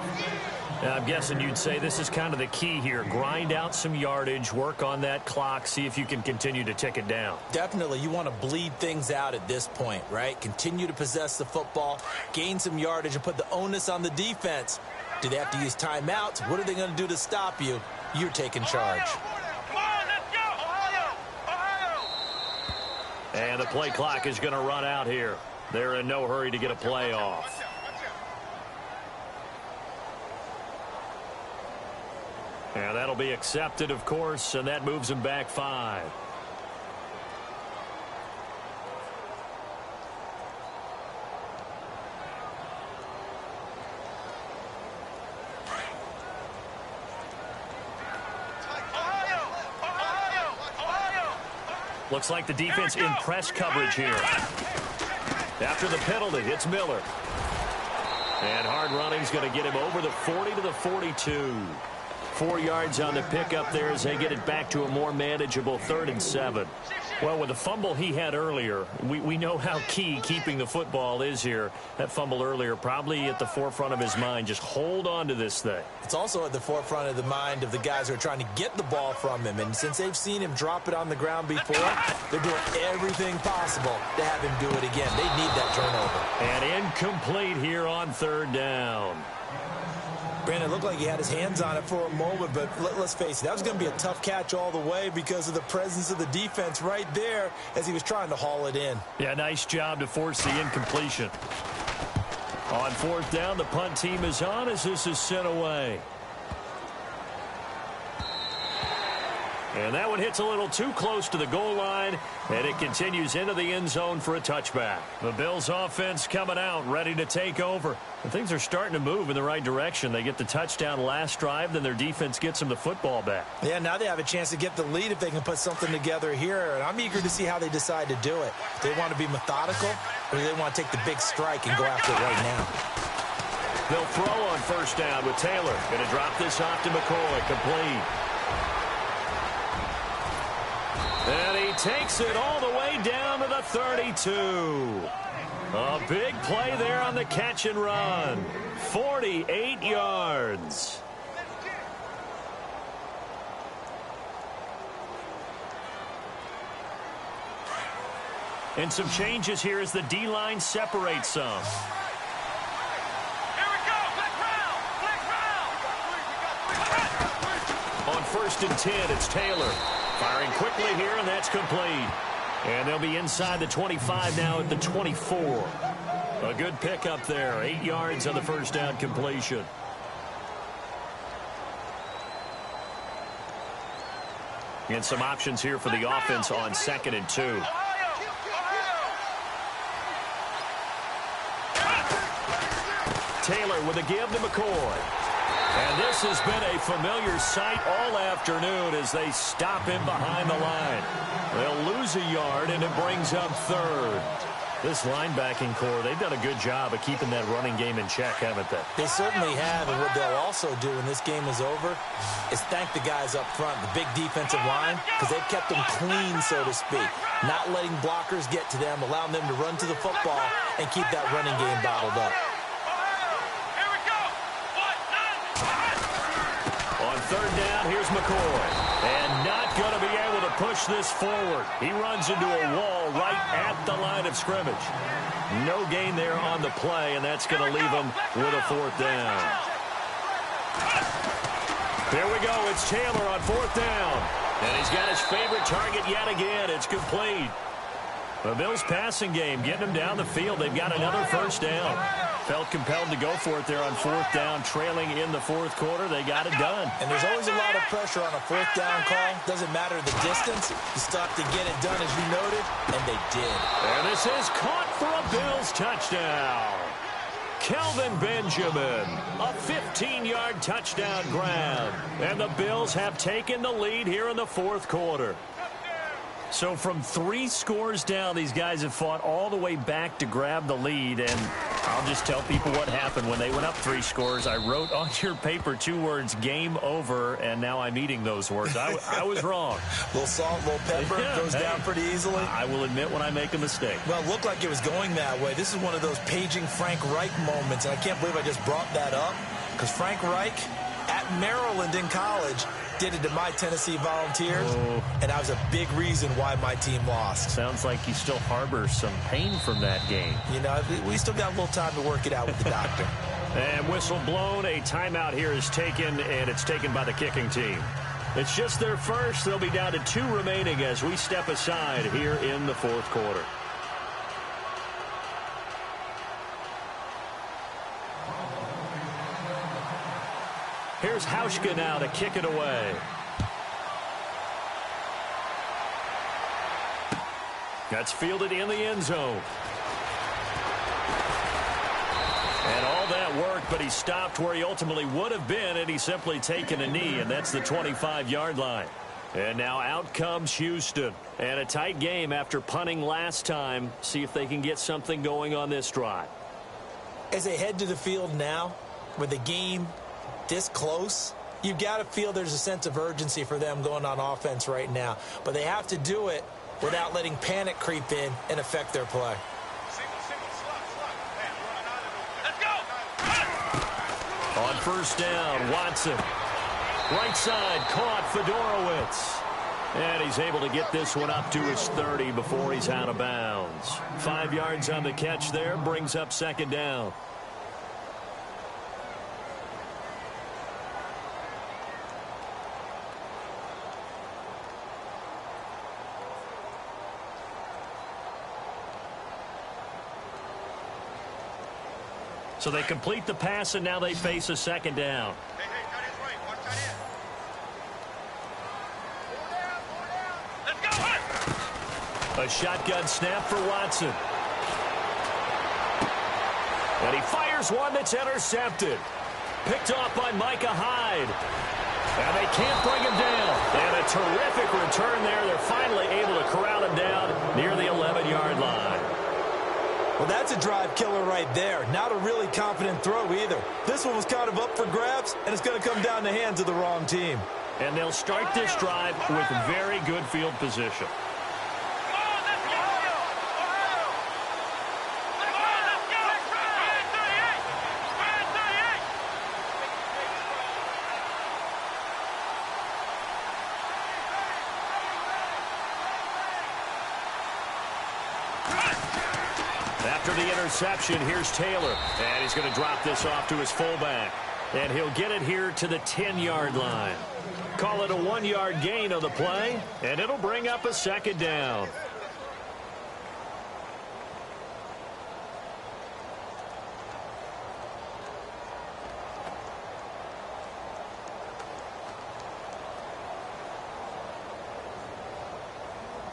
Now, I'm guessing you'd say this is kind of the key here. Grind out some yardage, work on that clock, see if you can continue to tick it down. Definitely. You want to bleed things out at this point, right? Continue to possess the football, gain some yardage, and put the onus on the defense. Do they have to use timeouts? What are they going to do to stop you? You're taking charge. Come on, let's go. Ohio. And the play clock is going to run out here. They're in no hurry to get a play off. And that'll be accepted, of course, and that moves them back 5. Looks like the defense in press coverage here. After the penalty, it's Miller. And hard running's going to get him over the 40 to the 42. 4 yards on the pickup there as they get it back to a more manageable 3rd and 7. Well, with the fumble he had earlier, we know how key keeping the football is here. That fumble earlier probably at the forefront of his mind. Just hold on to this thing. It's also at the forefront of the mind of the guys who are trying to get the ball from him. And since they've seen him drop it on the ground before, they're doing everything possible to have him do it again. They need that turnover. And incomplete here on 3rd down. Brandon, it looked like he had his hands on it for a moment, but let's face it, that was going to be a tough catch all the way because of the presence of the defense right there as he was trying to haul it in. Yeah, nice job to force the incompletion. On 4th down, the punt team is on as this is sent away. And that one hits a little too close to the goal line, and it continues into the end zone for a touchback. The Bills offense coming out, ready to take over. And things are starting to move in the right direction. They get the touchdown last drive, then their defense gets them the football back. Yeah, now they have a chance to get the lead if they can put something together here, and I'm eager to see how they decide to do it. Do they want to be methodical, or do they want to take the big strike and go after it right now? They'll throw on first down with Taylor. Going to drop this off to McCoy. Complete. And he takes it all the way down to the 32. A big play there on the catch and run. 48 yards. And some changes here as the D-line separates some. Here we go. Black round. On 1st and 10, it's Taylor. Firing quickly here, and that's complete. And they'll be inside the 25 now at the 24. A good pickup there. 8 yards on the first down completion. And some options here for the offense on 2nd and 2. Taylor with a give to McCoy. And this has been a familiar sight all afternoon as they stop him behind the line. They'll lose a yard, and it brings up 3rd. This linebacking core, they've done a good job of keeping that running game in check, haven't they? They certainly have, and what they'll also do when this game is over is thank the guys up front, the big defensive line, because they've kept them clean, so to speak. Not letting blockers get to them, allowing them to run to the football and keep that running game bottled up. On 3rd down, here's McCoy. And not going to be able to push this forward. He runs into a wall right at the line of scrimmage. No gain there on the play, and that's going to leave him with a 4th down. Here we go. It's Taylor on 4th down. And he's got his favorite target yet again. It's complete. The Bills' passing game getting them down the field. They've got another 1st down. Felt compelled to go for it there on 4th down, trailing in the 4th quarter. They got it done. And there's always a lot of pressure on a 4th down call. Doesn't matter the distance. You still have to get it done, as you noted, and they did. And this is caught for a Bills touchdown. Kelvin Benjamin, a 15-yard touchdown grab. And the Bills have taken the lead here in the 4th quarter. So from 3 scores down, these guys have fought all the way back to grab the lead. And I'll just tell people what happened when they went up 3 scores. I wrote on your paper 2 words, game over, and now I'm eating those words. I was wrong. A little salt, a little pepper, goes down pretty easily. I will admit when I make a mistake. Well, it looked like it was going that way. This is one of those paging Frank Reich moments, and I can't believe I just brought that up, because Frank Reich at Maryland in college did it to my Tennessee Volunteers, and that was a big reason why my team lost. Sounds like he still harbors some pain from that game. You know, we still got a little time to work it out with the doctor. And whistle blown. A timeout here is taken, and it's taken by the kicking team. It's just their first. They'll be down to 2 remaining as we step aside here in the 4th quarter. Here's Hauschka now to kick it away. That's fielded in the end zone. And all that work, but he stopped where he ultimately would have been, and he's simply taken a knee, and that's the 25-yard line. And now out comes Houston. And a tight game after punting last time. See if they can get something going on this drive. As they head to the field now, with the game this close, you've got to feel there's a sense of urgency for them going on offense right now. But they have to do it without letting panic creep in and affect their play. Let's go. On 1st down, Watson. Right side, caught Fedorowicz. And he's able to get this one up to his 30 before he's out of bounds. 5 yards on the catch there, brings up 2nd down. So they complete the pass, and now they face a 2nd down. Hey, cut his right. Watch that in. Let's go. A shotgun snap for Watson. And he fires one that's intercepted. Picked off by Micah Hyde. And they can't bring him down. And a terrific return there. They're finally able to corral him down near the 11-yard line. Well, that's a drive killer right there. Not a really confident throw either. This one was kind of up for grabs, and it's going to come down the hands of the wrong team. And they'll start this drive with very good field position. After the interception, here's Taylor. And he's going to drop this off to his fullback. And he'll get it here to the 10-yard line. Call it a 1-yard gain on the play, and it'll bring up a second down.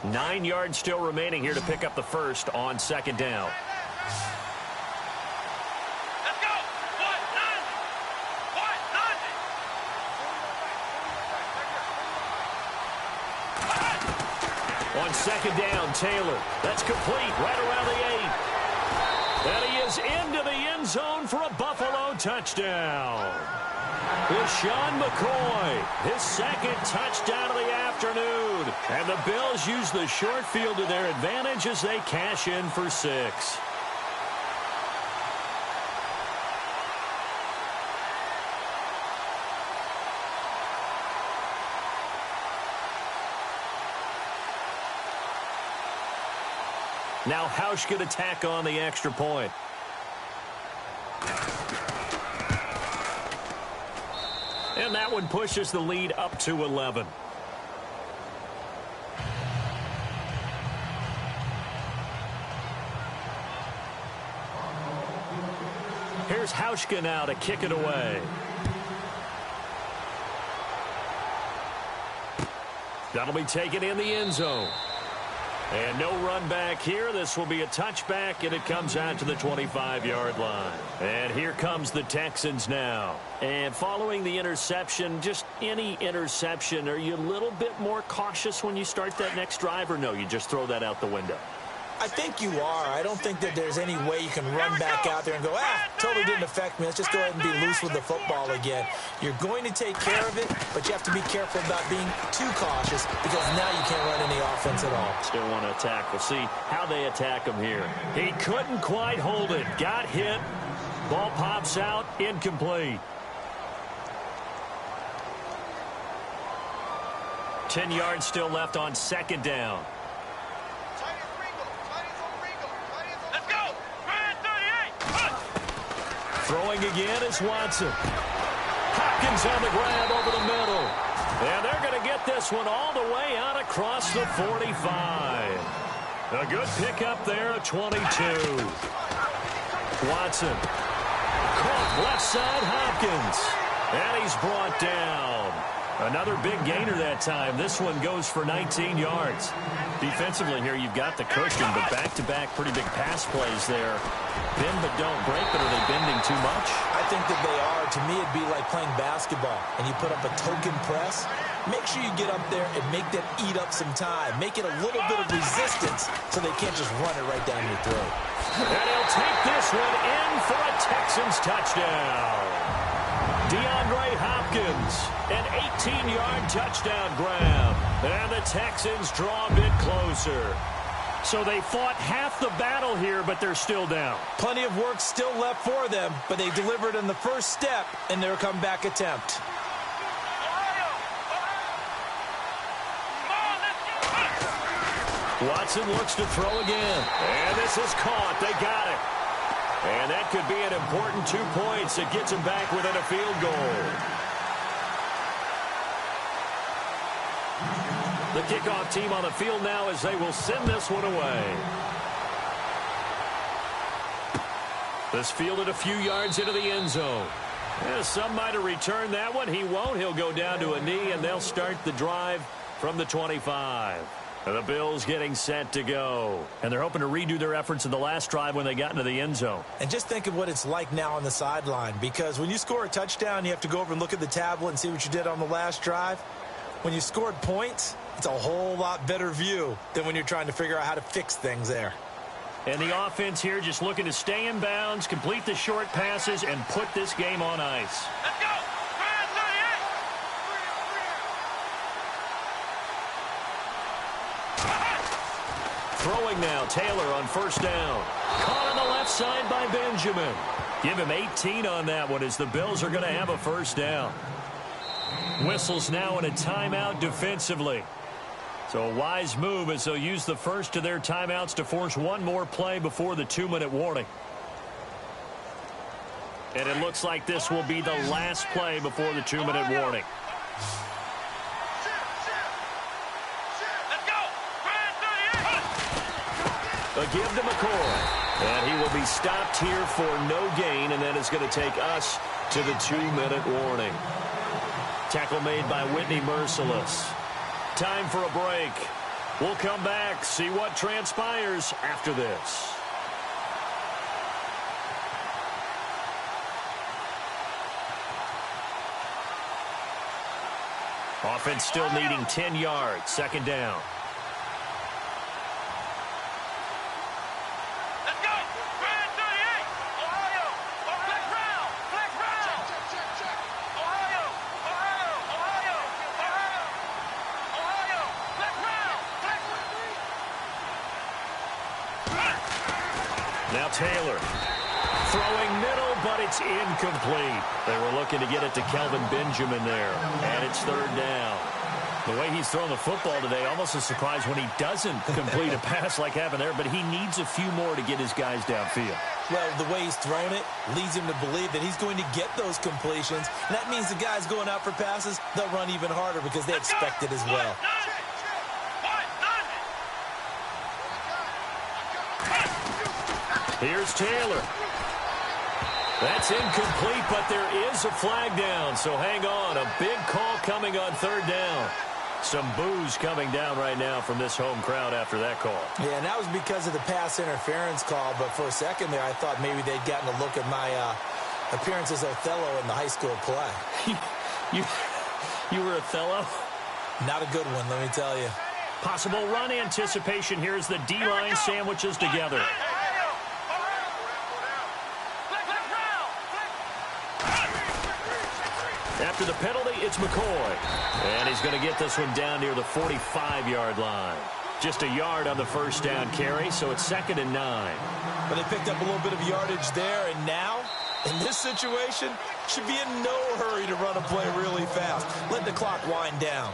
Nine yards still remaining here to pick up the first on second down. Let's go. On second down, Taylor. That's complete right around the 8. And he is into the end zone for a Buffalo touchdown. LaShawn McCoy, his second touchdown of the afternoon. And the Bills use the short field to their advantage as they cash in for 6. Now Hausch could attack on the extra point. And that one pushes the lead up to 11. Here's Hauschka now to kick it away. That'll be taken in the end zone. And no run back here. This will be a touchback, and it comes out to the 25-yard line. And here comes the Texans now. And following the interception, just any interception, are you a little bit more cautious when you start that next drive, or no, you just throw that out the window? I think you are. I don't think that there's any way you can run back out there and go, totally didn't affect me. Let's just go ahead and be loose with the football again. You're going to take care of it, but you have to be careful about being too cautious because now you can't run any offense at all. Still want to attack. We'll see how they attack him here. He couldn't quite hold it. Got hit. Ball pops out. Incomplete. 10 yards still left on second down. Throwing again is Watson. Hopkins on the grab over the middle. And they're going to get this one all the way out across the 45. A good pickup there at 22. Watson. Caught left side Hopkins. And he's brought down. Another big gainer that time. This one goes for 19 yards. Defensively here, you've got the cushion, but back-to-back pretty big pass plays there. Bend but don't break, but are they bending too much? I think that they are. To me, it'd be like playing basketball, and you put up a token press. Make sure you get up there and make them eat up some time. Make it a little bit of resistance so they can't just run it right down your throat. And he'll take this one in for a Texans touchdown. DeAndre Hopkins, an 18-yard touchdown grab. And the Texans draw a bit closer. So they fought half the battle here, but they're still down. Plenty of work still left for them, but they delivered in the first step in their comeback attempt. Watson looks to throw again. And this is caught. They got it. And that could be an important 2 points. It gets him back within a field goal. The kickoff team on the field now as they will send this one away. This fielded a few yards into the end zone. Yeah, some might have returned that one. He won't. He'll go down to a knee, and they'll start the drive from the 25. The Bills getting set to go. And they're hoping to redo their efforts in the last drive when they got into the end zone. And just think of what it's like now on the sideline, because when you score a touchdown, you have to go over and look at the tablet and see what you did on the last drive. When you scored points, it's a whole lot better view than when you're trying to figure out how to fix things there. And the offense here just looking to stay in bounds, complete the short passes, and put this game on ice. Let's go! Grand 38! Throwing now, Taylor on first down. Caught on the left side by Benjamin. Give him 18 on that one as the Bills are going to have a first down. Whistles now in a timeout defensively. So a wise move as they'll use the first of their timeouts to force one more play before the 2-minute warning. And it looks like this will be the last play before the 2-minute warning. Let's go! Grand 38! A give to McCoy. And he will be stopped here for no gain, and that is going to take us to the 2-minute warning. Tackle made by Whitney Merciless. Time for a break. We'll come back, see what transpires after this. Offense still needing 10 yards. Second down. Let's go! Grand 38! Ohio! Flex round! Flex round! Ohio! Ohio! Ohio! Ohio! Ohio! Flex round! Flex! Now Taylor. Throwing middle, but it's incomplete. They were looking to get it to Kelvin Benjamin there. And it's third down. The way he's thrown the football today, almost a surprise when he doesn't complete a pass like happened there, but he needs a few more to get his guys downfield. Well, the way he's thrown it leads him to believe that he's going to get those completions. And that means the guys going out for passes, they'll run even harder because they expect it as well. Here's Taylor. That's incomplete, but there is a flag down, so hang on. A big call coming on third down. Some boos coming down right now from this home crowd after that call. Yeah, and that was because of the pass interference call, but for a second there I thought maybe they'd gotten a look at my appearance as Othello in the high school play. You were Othello? Not a good one, let me tell you. Possible run anticipation here as the D-line sandwiches together. After the penalty, it's McCoy. And he's going to get this one down near the 45-yard line. Just a yard on the first down carry, so it's 2nd and 9. But they picked up a little bit of yardage there, and now, in this situation, should be in no hurry to run a play really fast. Let the clock wind down.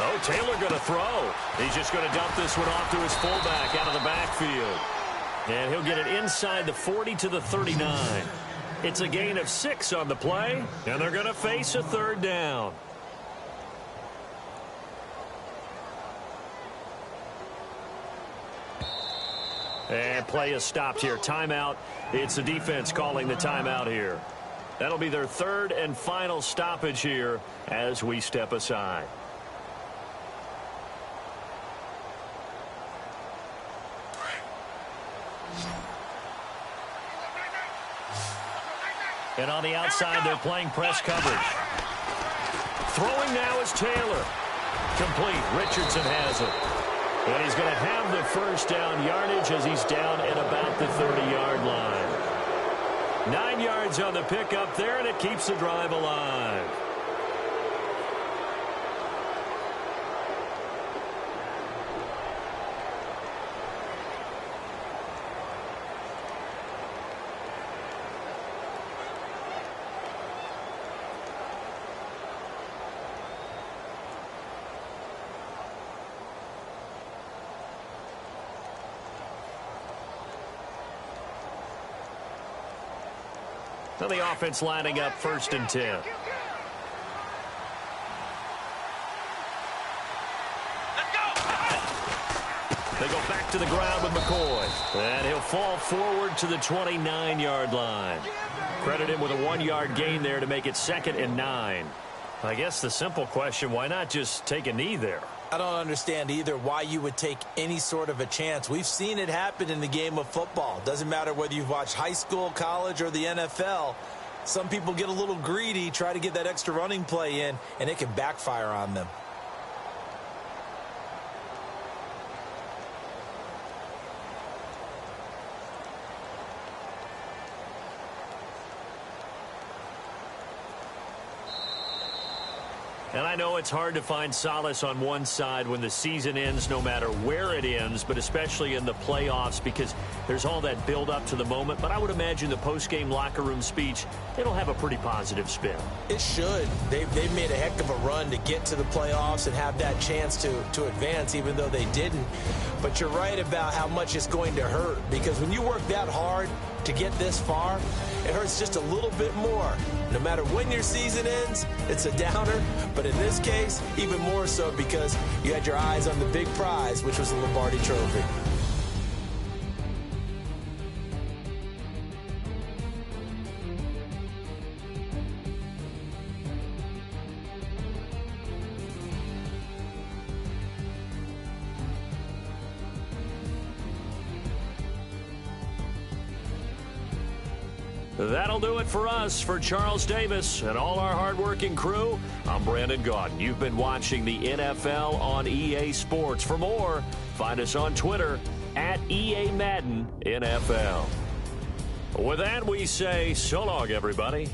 Oh, Taylor going to throw. He's just going to dump this one off to his fullback out of the backfield. And he'll get it inside the 40 to the 39. It's a gain of 6 on the play, and they're going to face a third down. And play is stopped here. Timeout. It's the defense calling the timeout here. That'll be their third and final stoppage here as we step aside. And on the outside, they're playing press coverage. Throwing now is Taylor. Complete. Richardson has it. And he's going to have the first down yardage as he's down at about the 30-yard line. 9 yards on the pickup there, and it keeps the drive alive. So the offense lining up 1st and 10. They go back to the ground with McCoy. And he'll fall forward to the 29-yard line. Credit him with a 1-yard gain there to make it 2nd and 9. I guess the simple question, why not just take a knee there? I don't understand either why you would take any sort of a chance. We've seen it happen in the game of football. Doesn't matter whether you've watched high school, college, or the NFL. Some people get a little greedy, try to get that extra running play in, and it can backfire on them. And I know it's hard to find solace on one side when the season ends, no matter where it ends, but especially in the playoffs, because there's all that build up to the moment. But I would imagine the post-game locker room speech, it'll have a pretty positive spin. It should. They've made a heck of a run to get to the playoffs and have that chance to advance, even though they didn't. But you're right about how much it's going to hurt, because when you work that hard to get this far, it hurts just a little bit more. No matter when your season ends, it's a downer. But in this case, even more so because you had your eyes on the big prize, which was the Lombardi Trophy. That'll do it for us. For Charles Davis and all our hardworking crew, I'm Brandon Gaudin. You've been watching the NFL on EA Sports. For more, find us on Twitter at EA Madden NFL. With that, we say so long, everybody.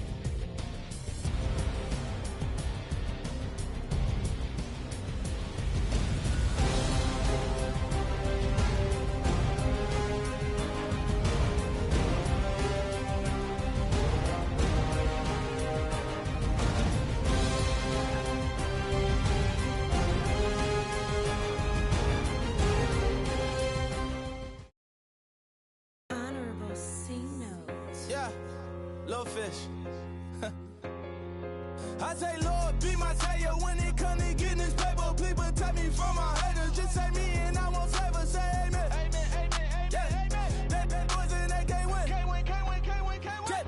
I say, Lord, be my savior when it comes to getting this paper. Please protect me from my haters. Just say me and I won't save us. Say amen. Amen, amen, amen, yeah. Amen. That boys and they can't win. Can't win, can't win, can't win, can't win.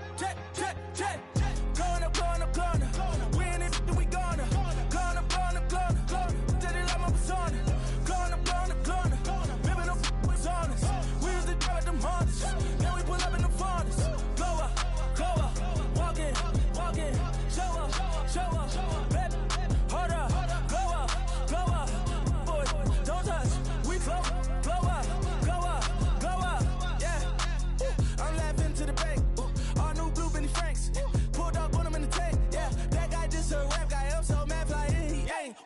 Check. Going up. Win it, we gonna. Going up. Did it like my persona. Going up. Living no was honest. We used to drive them Hondas. Then we pull up in the Fondas. Go up. Walking. Show up, baby, hold up, go up, boy, don't touch, we flow up, yeah, I'm laughing to the bank, all new blue Benny Franks, pulled up on him in the tank, yeah, that guy just a rap guy, I'm so mad flying, he ain't,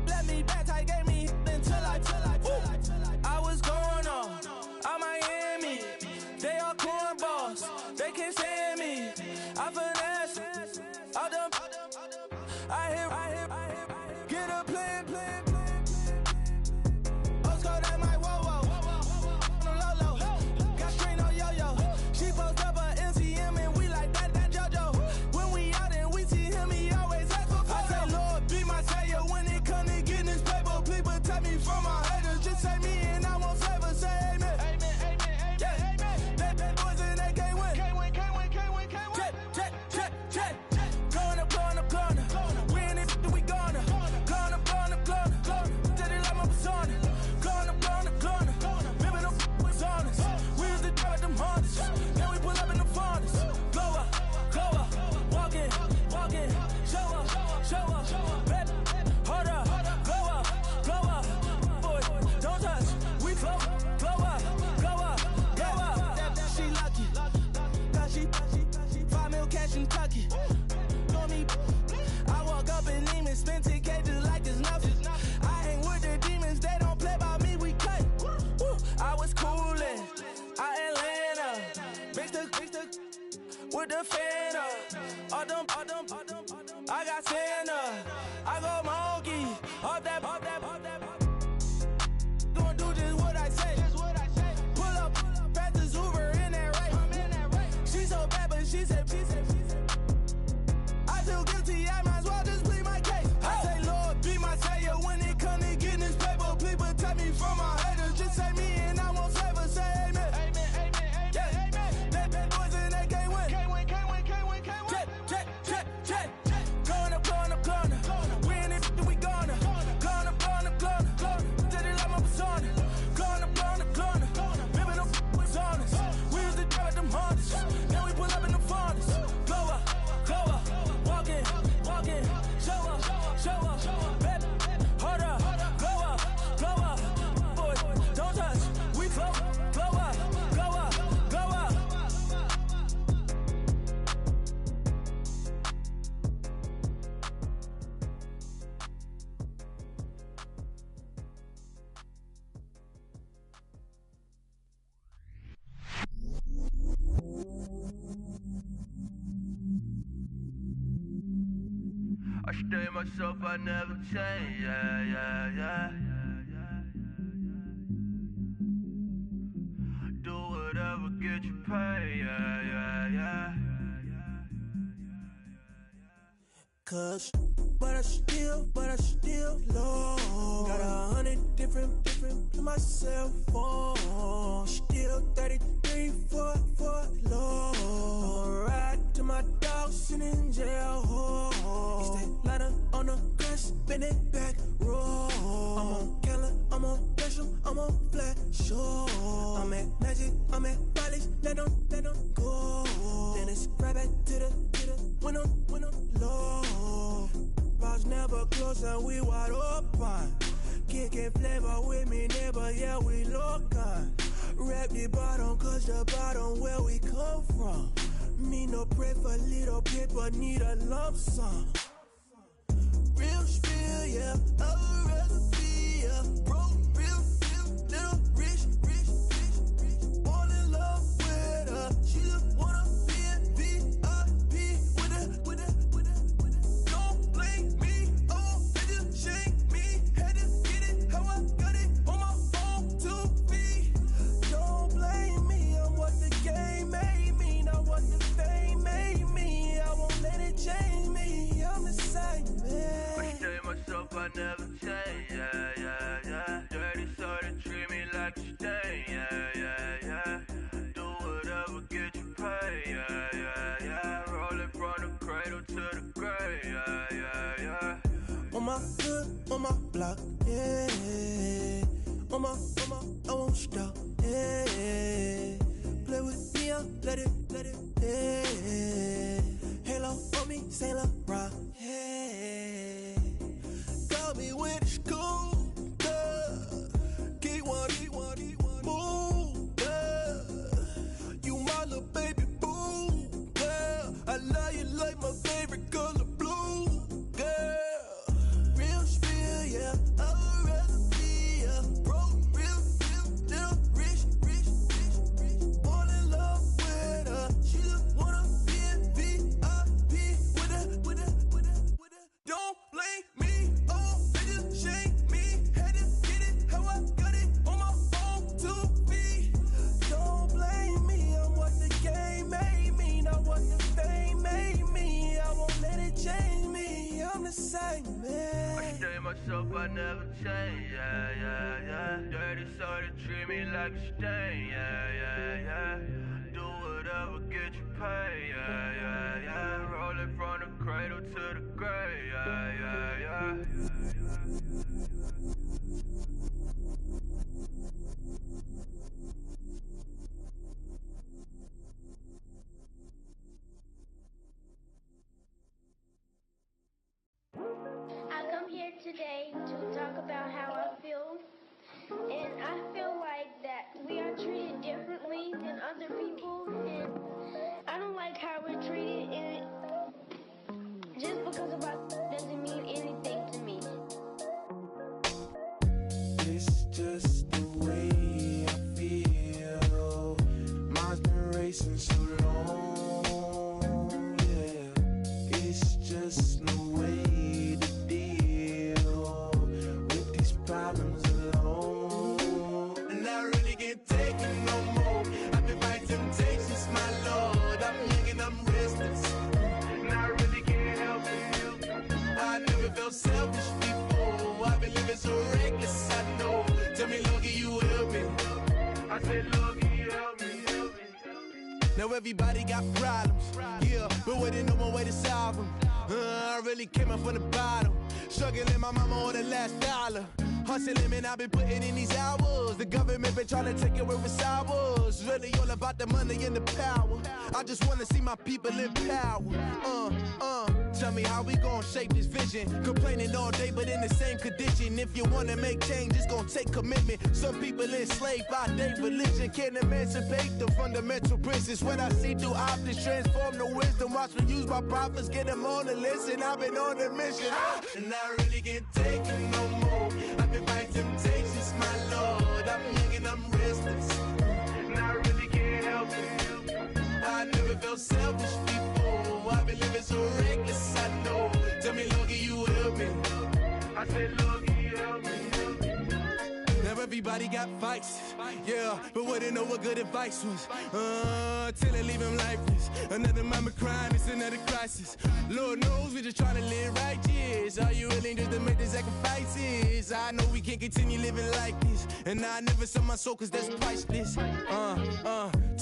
let me back, I gave me until I was going on Miami, they all cornballs, they can't stand me, I finesse, all them. I hear, get a plan. Let's go that my whoa. No low. Got screen on yo-yo. She post up her MCM and we like that JoJo. When we out and we see him, he always asks for photo. I say, Lord, be my savior when it comes to getting this paper. Please protect me from my haters. Just say me and I won't save us. Say amen. Amen. Yeah. That boys and they can't win. Can't win. Check. Going up. Win it, we gonna. Gonna. Did it like my persona. Gonna. Living no was honest. We used to drive them Hondas. Then we pull up in the Fondas. Go up. Walking. Show up. Baby, hold up. Go up. Boy, don't touch. We flow up. She lucky. Cause she 5 mil cash in Kentucky. I walk up in demons, spend 10K just like it's nothing. I hang with the demons, they don't play by me, we cut. I was coolin', Atlanta, mixed with the Fanta. All them, I got Santa, I go monkey, all that. Gonna do just what I say. Pull up, fast as Uber in that race. She so bad, but she said. I feel guilty, I might as well just plead my case. I say, Lord, be my savior when it comes to getting this paper. Please protect me from my haters. Just I stay myself, I never change, yeah. Do whatever, get you paid, yeah. Cause, but I still low. Got 100 different in my cell phone. Still 33 for low. I'ma ride to my dog sitting in jail. He stay lighter on the grass, bend it back, roll. I'm on Keller, I'm on Gresham, I'm on Flat Shore. I'm at Magic, I'm at Bally's, let them go. Then it's right back to the when I'm low. Bars never close and we wide open. Kicking flavor with me, neighbor, yeah, we local. Rap the bottom, cause the bottom where we come from. Me no pray for little paper, need a lump sum. Real spill, yeah, a recipe, yeah. Broke, real, little rich. All in love with her. She just wanna be in VIP with her. Don't blame me, oh, they just shake me. Had to get it, how I got it on my phone to be. Don't blame me, I'm what the game made me, not what the fame made me. I won't let it change me, I'm the same man. I stay myself, I never change, yeah. Dirty so they treat me like a stain, yeah. Do whatever, get you paid, yeah. Rolling from the cradle to the grave, yeah. On my hood, on my block, yeah. On my, I won't stop, yeah. Play with me, I'll let it, yeah. Halo on me, Saint Laurent, yeah. Got me with the school, yeah. Keep one, move, yeah. You my little baby boo, yeah. I love you like my favorite color blue, yeah. Real spill, yeah, a recipe, yeah. Broke, real, little rich. All in love with her. She just wanna be in VIP with her. Don't blame me, oh, they just shake me. Had to get it, how I got it on my phone to be. Don't blame me, I'm what the game made me, not what the fame made me. I won't let it change me, I'm the same man. I stay myself, I never change, yeah. Dirty so they treat me like a stain, yeah. Do whatever, get you paid, yeah. Rolling from the cradle to the grave, yeah. I come here today to talk about how I feel, and I feel like that we are treated differently than other people, and I don't like how we're treated, and just because of our doesn't mean anything to me. It's just the way I feel. Mine's been racing so long, yeah. It's just no way to deal with these problems alone. And I really can't take it no more. I've been fighting temptations, my Lord. I'm young and I'm restless, and I really can't help it. I never felt selfish before. I've been living so reckless, I know. Tell me, Lord, can you help me? I said, Lord, can you help me? Now everybody got problems, yeah, but waiting no more way to solve them. I really came up from the bottom, struggling my mama on the last dollar. Hustling, man, I've been putting in these hours. The government been trying to take away what's ours. Really all about the money and the power. I just wanna see my people in power. Tell me how we gon' shape this vision. Complaining all day, but in the same condition. If you wanna make change, it's gon' take commitment. Some people enslaved by their religion can't emancipate the fundamental principles. What I see through optics transform the wisdom. Watch me use my prophets, get them on the list, and I've been on a mission. And I really can't take it no more. I've been fighting temptations, my Lord. I'm young and I'm restless, and I really can't help it. I never felt selfish before. I've been living so reckless, I know. Tell me, Lord, can you everybody got fights. Yeah, but wouldn't know what good advice was. Till they leave him lifeless. Another mama crying, it's another crisis. Lord knows we just trying to live right, yes. Are you willing just to make the sacrifices? I know we can't continue living like this. And I never sell my soul cause that's priceless.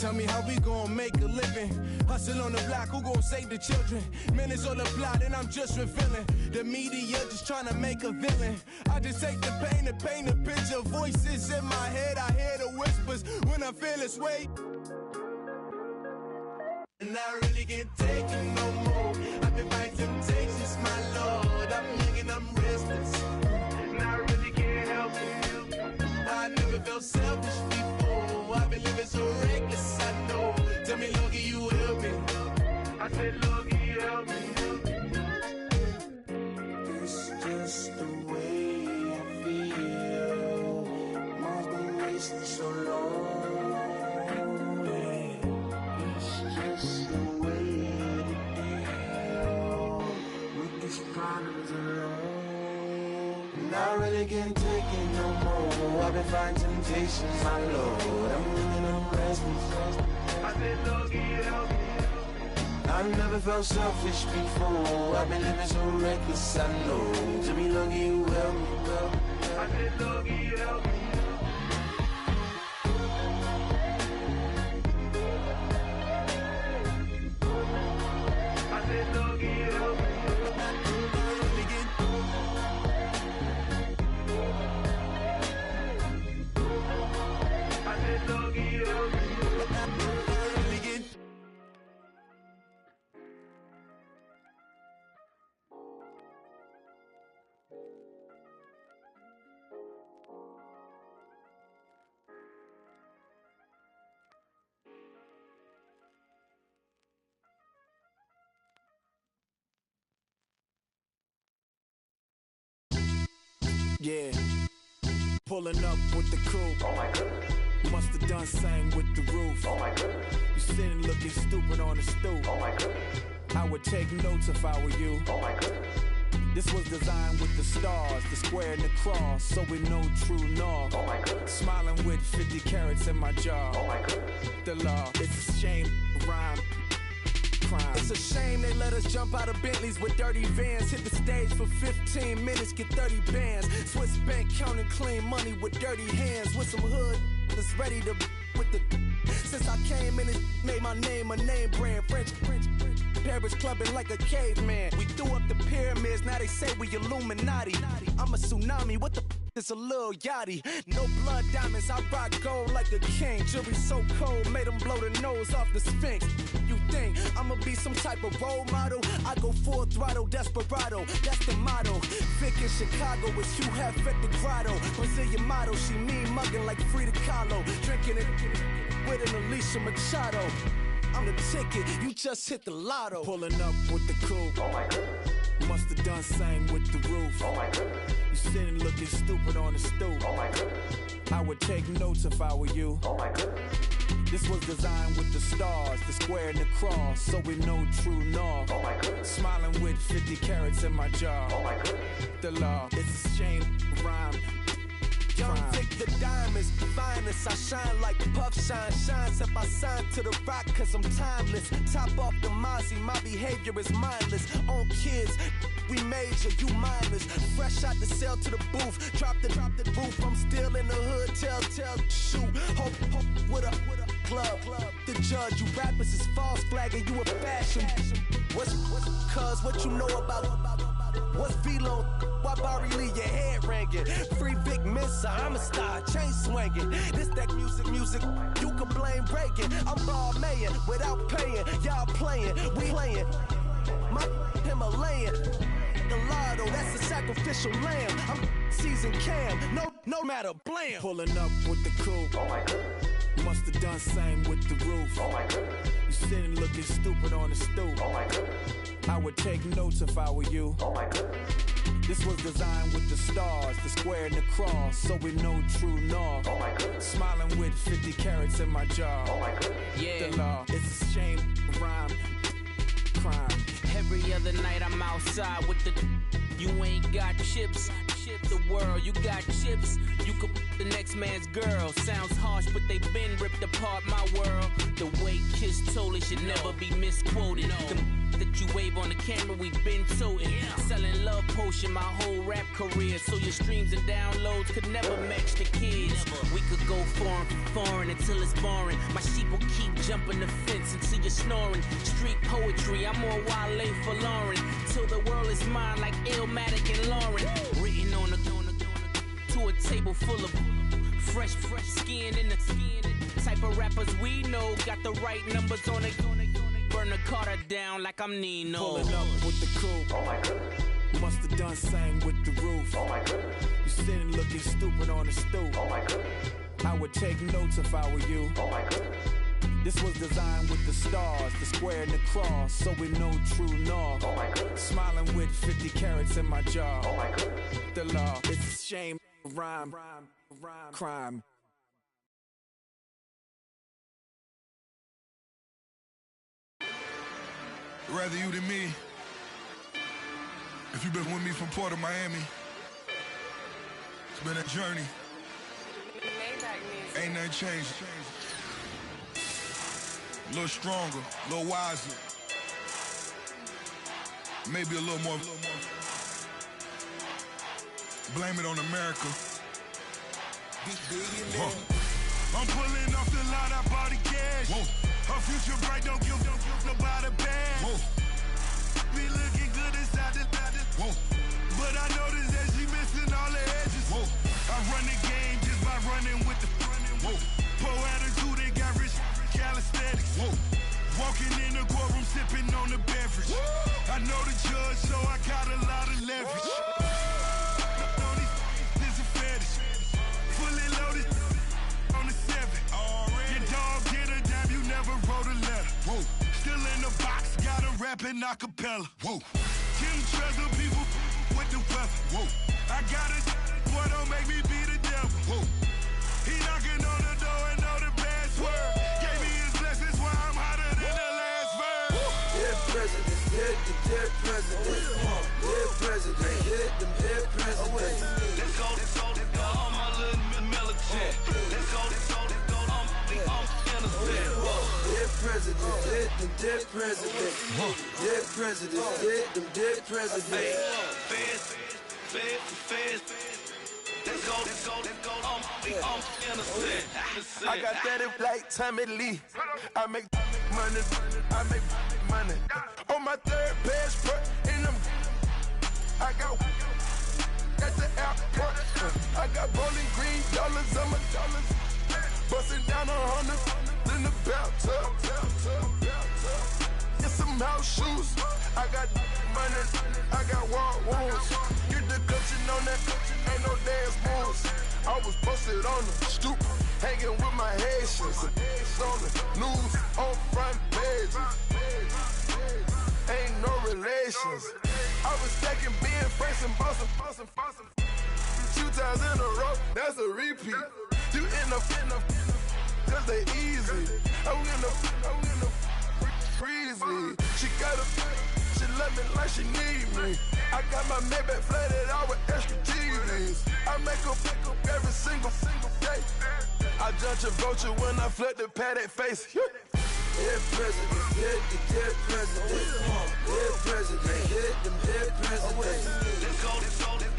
Tell me how we gon' make a living. Hustle on the block, who gon' save the children? Man, it's all a plot and I'm just revealing. The media just trying to make a villain. I just take the pain and paint a picture. Voices in my head, I hear the whispers when I feel this way. And I really can't take it no more. I've been fighting temptations, my Lord. I'm young and I'm restless. And I really can't help it. I never felt selfish before. I've been living so reckless, I know. Tell me, Lord, can you help me? I said, Lord, can you help me? It's just the way I feel. Mom's been wasting so long. It's just the way to deal with these problems alone. And I really can't take it no more. I've been fighting temptations, my Lord. I'm living on restless. I said, Lord, can you help me? I've never felt selfish before. I've been living so reckless, I know. To me, Lord, can you help me? I said, Lord, can you help me? I said, Lord, can you help me? I said, Lord, can you help me? Yeah, pulling up with the coupe. Oh my goodness. Must have done same with the roof. Oh my goodness. You sitting looking stupid on the stoop. Oh my goodness. I would take notes if I were you. Oh my goodness. This was designed with the stars, the square and the cross, so we know true north. Oh my goodness. Smiling with 50 carats in my jaw. Oh my goodness. The law, it's a shame, rhyme. It's a shame they let us jump out of Bentleys with dirty vans. Hit the stage for 15 minutes, get 30 bands. Swiss bank counting clean money with dirty hands. With some hood that's ready to with the. Since I came in, it made my name a name brand. French. Paris clubbing like a caveman. We threw up the pyramids, now they say we Illuminati. I'm a tsunami, what the it's a little yachty. No blood diamonds, I rock gold like a king. Jewelry so cold, made them blow the nose off the Sphinx. You think I'ma be some type of role model? I go full throttle, desperado, that's the motto. Vic in Chicago is Hugh Hef at the grotto. Brazilian model, she mean mugging like Frida Kahlo. Drinking it with an Alicia Machado. I'm the ticket, you just hit the lotto. Pulling up with the coupe. Oh my goodness. Must have done same with the roof. Oh my goodness. You sitting looking stupid on the stoop. Oh my goodness. I would take notes if I were you. Oh my goodness. This was designed with the stars, the square and the cross, so we know true north. Oh my goodness. Smiling with 50 carats in my jaw. Oh my goodness. The law, it's a shame, rhyme. Young Vic the diamonds, finest. I shine like puff shine. Shines if I sign to the rock, cause I'm timeless. Top off the Mozzie, my behavior is mindless. On kids, we major, you mindless. Fresh out the cell to the booth. Drop the roof, I'm still in the hood. Tell, shoot. Hope with a club. The judge, you rappers is false flagging, you a fashion. What's cuz, what you know about? What's Velo? Why Barry Lee, your head ringing? Free Vic Mensa, I'm a star, chain swinging. This that music, you can blame Reagan. I'm ball mayor without paying. Y'all playing, we playing. My Himalayan. The lotto, that's a sacrificial lamb. I'm season cam, no matter, blam. Pulling up with the coupe. Oh my goodness. Must have done same with the roof. Oh my goodness. You sitting looking stupid on the stoop. Oh my goodness. I would take notes if I were you. Oh my goodness. This was designed with the stars, the square and the cross, so we know true north. Oh my goodness. Smiling with 50 carats in my jaw. Oh my goodness. Yeah. The law, it's a shame, rhyme, crime. Every other night I'm outside with the. You ain't got chips. ship the world. You got chips, you could the next man's girl. Sounds harsh, but they been ripped apart my world. The way Kiss told it should never be misquoted. That you wave on the camera, we been toting. Selling love potion my whole rap career. So your streams and downloads could never match the kids. We could go foreign until it's boring. My sheep will keep jumping the fence until you're snoring. Street poetry, I'm more Wale for Lauren. Till the world is mine like Illmatic and Lauren. Written on to a table full of fresh skin in the type of rappers we know. Got the right numbers on it. Burn the Carter down like I'm Nino. Pulling up with the coupe. Oh my goodness. Must have done same with the roof. Oh my goodness. You sitting looking stupid on the stoop. Oh my goodness. I would take notes if I were you. Oh my goodness. This was designed with the stars, the square and the cross, so we know true north. Oh my goodness. Smiling with 50 carats in my jaw. Oh my goodness. The law, it's a shame, rhyme, crime. Rather you than me. If you've been with me from Port of Miami, it's been a journey. Ain't nothing changed. A little stronger, a little wiser. Maybe a little more. Blame it on America. I'm pulling off the lot, I bought the cash. Whoa. Her future bright, don't give nobody bad. Whoa. Be looking good inside the whoa. But I noticed that she missing all the edges. Whoa. I run the game just by running with the whoa. Poor attitude, they got rich calisthenics. Whoa. Walking in the courtroom, sipping on the beverage. Whoa. I know the judge, so I got a lot of leverage. This is a fetish. Fully loaded on the 7. Your dog get a dime, you never wrote a letter. Whoa. Still in the box, got a rapping acapella. Whoa. Kim Treasure, people with the weapon. Whoa. I got it, boy, don't make me be the devil. Whoa. He knocking on the door and know the password. Gave me his blessings while I'm hotter than the last verse. Dead presidents, dead presidents. Dead presidents, dead presidents. Let's go, all my little militant. Let's go, I'm innocent. Dead presidents, dead presidents. Dead presidents, dead presidents. Feds. Let's go, I'm innocent. I got that if like Tommy Lee. I make money. On my third passport, and I got at the airport. I got bowling green dollars on my dollars. Busting down 100 in the bathtub. Get some house shoes. I got money. I got war wounds. Get the clutching on that. Ain't no dance moves. I was posted on the stoop, hanging with my Haitians. On the news, on front pages. Ain't no relations. I was stacking being Franks and Boston. 2 times in a row, that's a repeat. You end up, cause they easy. I'm gonna freeze me. She love me like she need me. I got my Maybach flooded out with extra TVs. I make her pick up every single day. I judge a vulture when I flip the padded face. Dead presidents, dead presidents. Dead presidents, dead presidents. Let's go,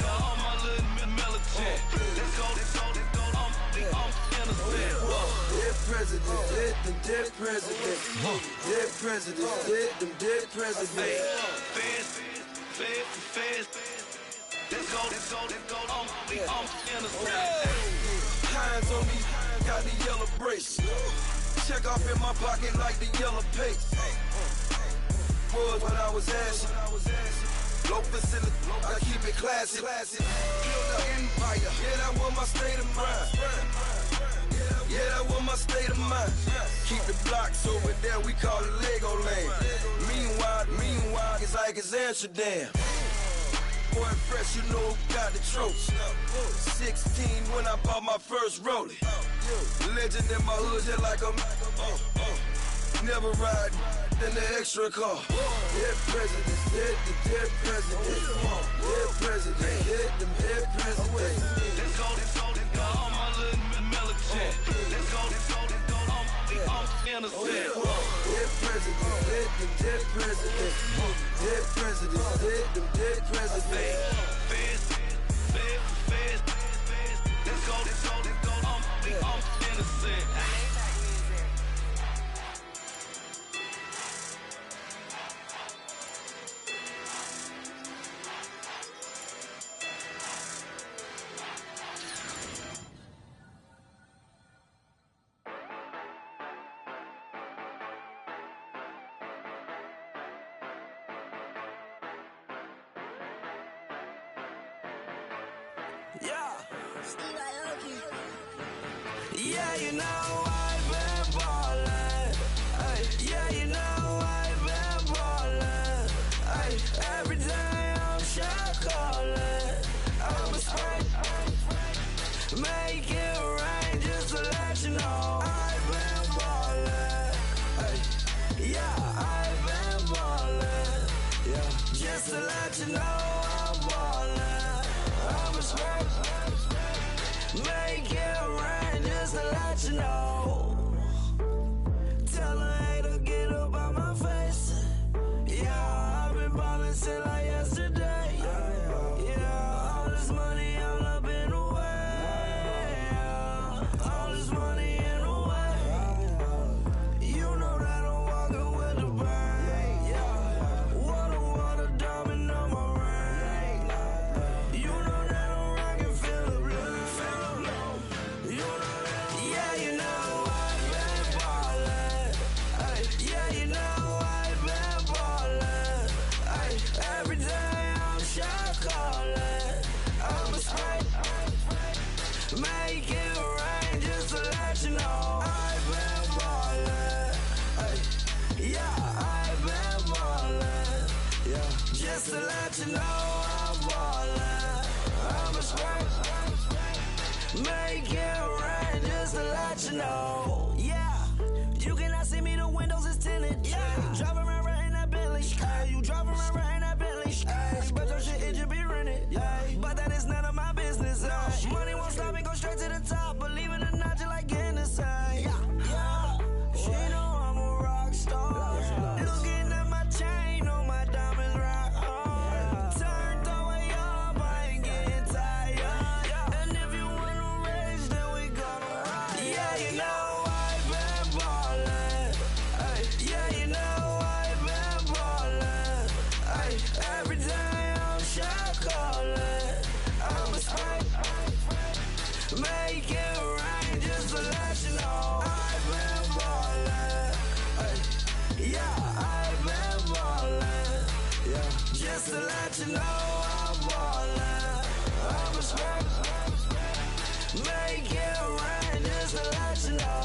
all my little militant. Let's go, I'm innocent. Dead presidents, dead presidents. Dead presidents, dead presidents. Feds. Let's go, I'm innocent. Hands on me, got the yellow brace. Check off in my pocket like the yellow paste. Was what I was asking. Low facility, I keep it classy. Build an empire, yeah, that was my state of mind. Yeah, that was my state of mind. Keep the blocks over there, we call it Lego land. Meanwhile, it's like it's Amsterdam. Boy, fresh, you know who got the tropes. 16 when I bought my first rollie. Legend in my hood, just like a never ride in the extra car. Dead presidents, dead presidents. Dead presidents, dead presidents. innocent. Dead presidents, dead them dead presidents. Dead presidents, dead them dead presidents. Feds. Let's go. I'm innocent. Yeah, you know I've been ballin'. Ay, yeah, you know I've been ballin'. Ay, every day I'm shot callin'. I'm a spray, make it rain just to let you know I've been ballin'. Ay, yeah, I've been ballin'. Yeah, just to let you know I'm ballin'. I'm a spray, make it rain just to let you know. Tell a hater get up on my face. Yeah, I've been ballin' since like yesterday. Yeah, all this money all up in the way. All this money in the way. You know that I'm walking with the bank. Yeah, water, diamond on my ring. You know that I'm rockin' feel the blue. You know that, yeah, you know I've been ballin'. Ay, yeah, you know I've been ballin'. Ay, every day I'm shot callin'. I'm a spray, make it rain just to let you know I've been ballin'. Ay, yeah, I've been ballin'. Yeah, just to let you know I'm ballin'. I'm a spray, make it rain just to let you know. Yeah, you cannot see me, the windows is tinted. Yeah, driving around right in that Bentley. Ay, you driving around right in that Bentley. Ay, but your shit, it just be rented. Ay, but that is none of my business. Ay, money won't stop me, go straight to the top. Believe it or not, you like getting the same. Yeah, she know I'm a rock star. Looking at my chain, on my diamonds right hard. Turned the way up, I ain't getting tired. And if you wanna race, then we gonna ride. Yeah, you know I've been ballin'. Ay, yeah, you know I've been ballin'. Ay, every day I'm shot callin'. I'm a spray, make it rain just to let you know I've been ballin'. Ay, yeah, I've been ballin'. Yeah, just to let you know I'm ballin'. I'm a spray, make it rain just to let you know.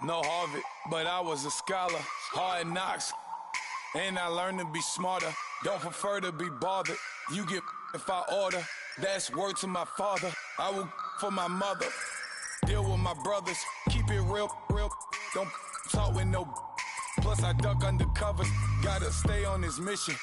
No Harvard, but I was a scholar. Hard knocks, and I learned to be smarter. Don't prefer to be bothered. You get if I order. That's word to my father. I will for my mother. Deal with my brothers. Keep it real. Don't talk with no. Plus I duck under covers. Gotta stay on this mission.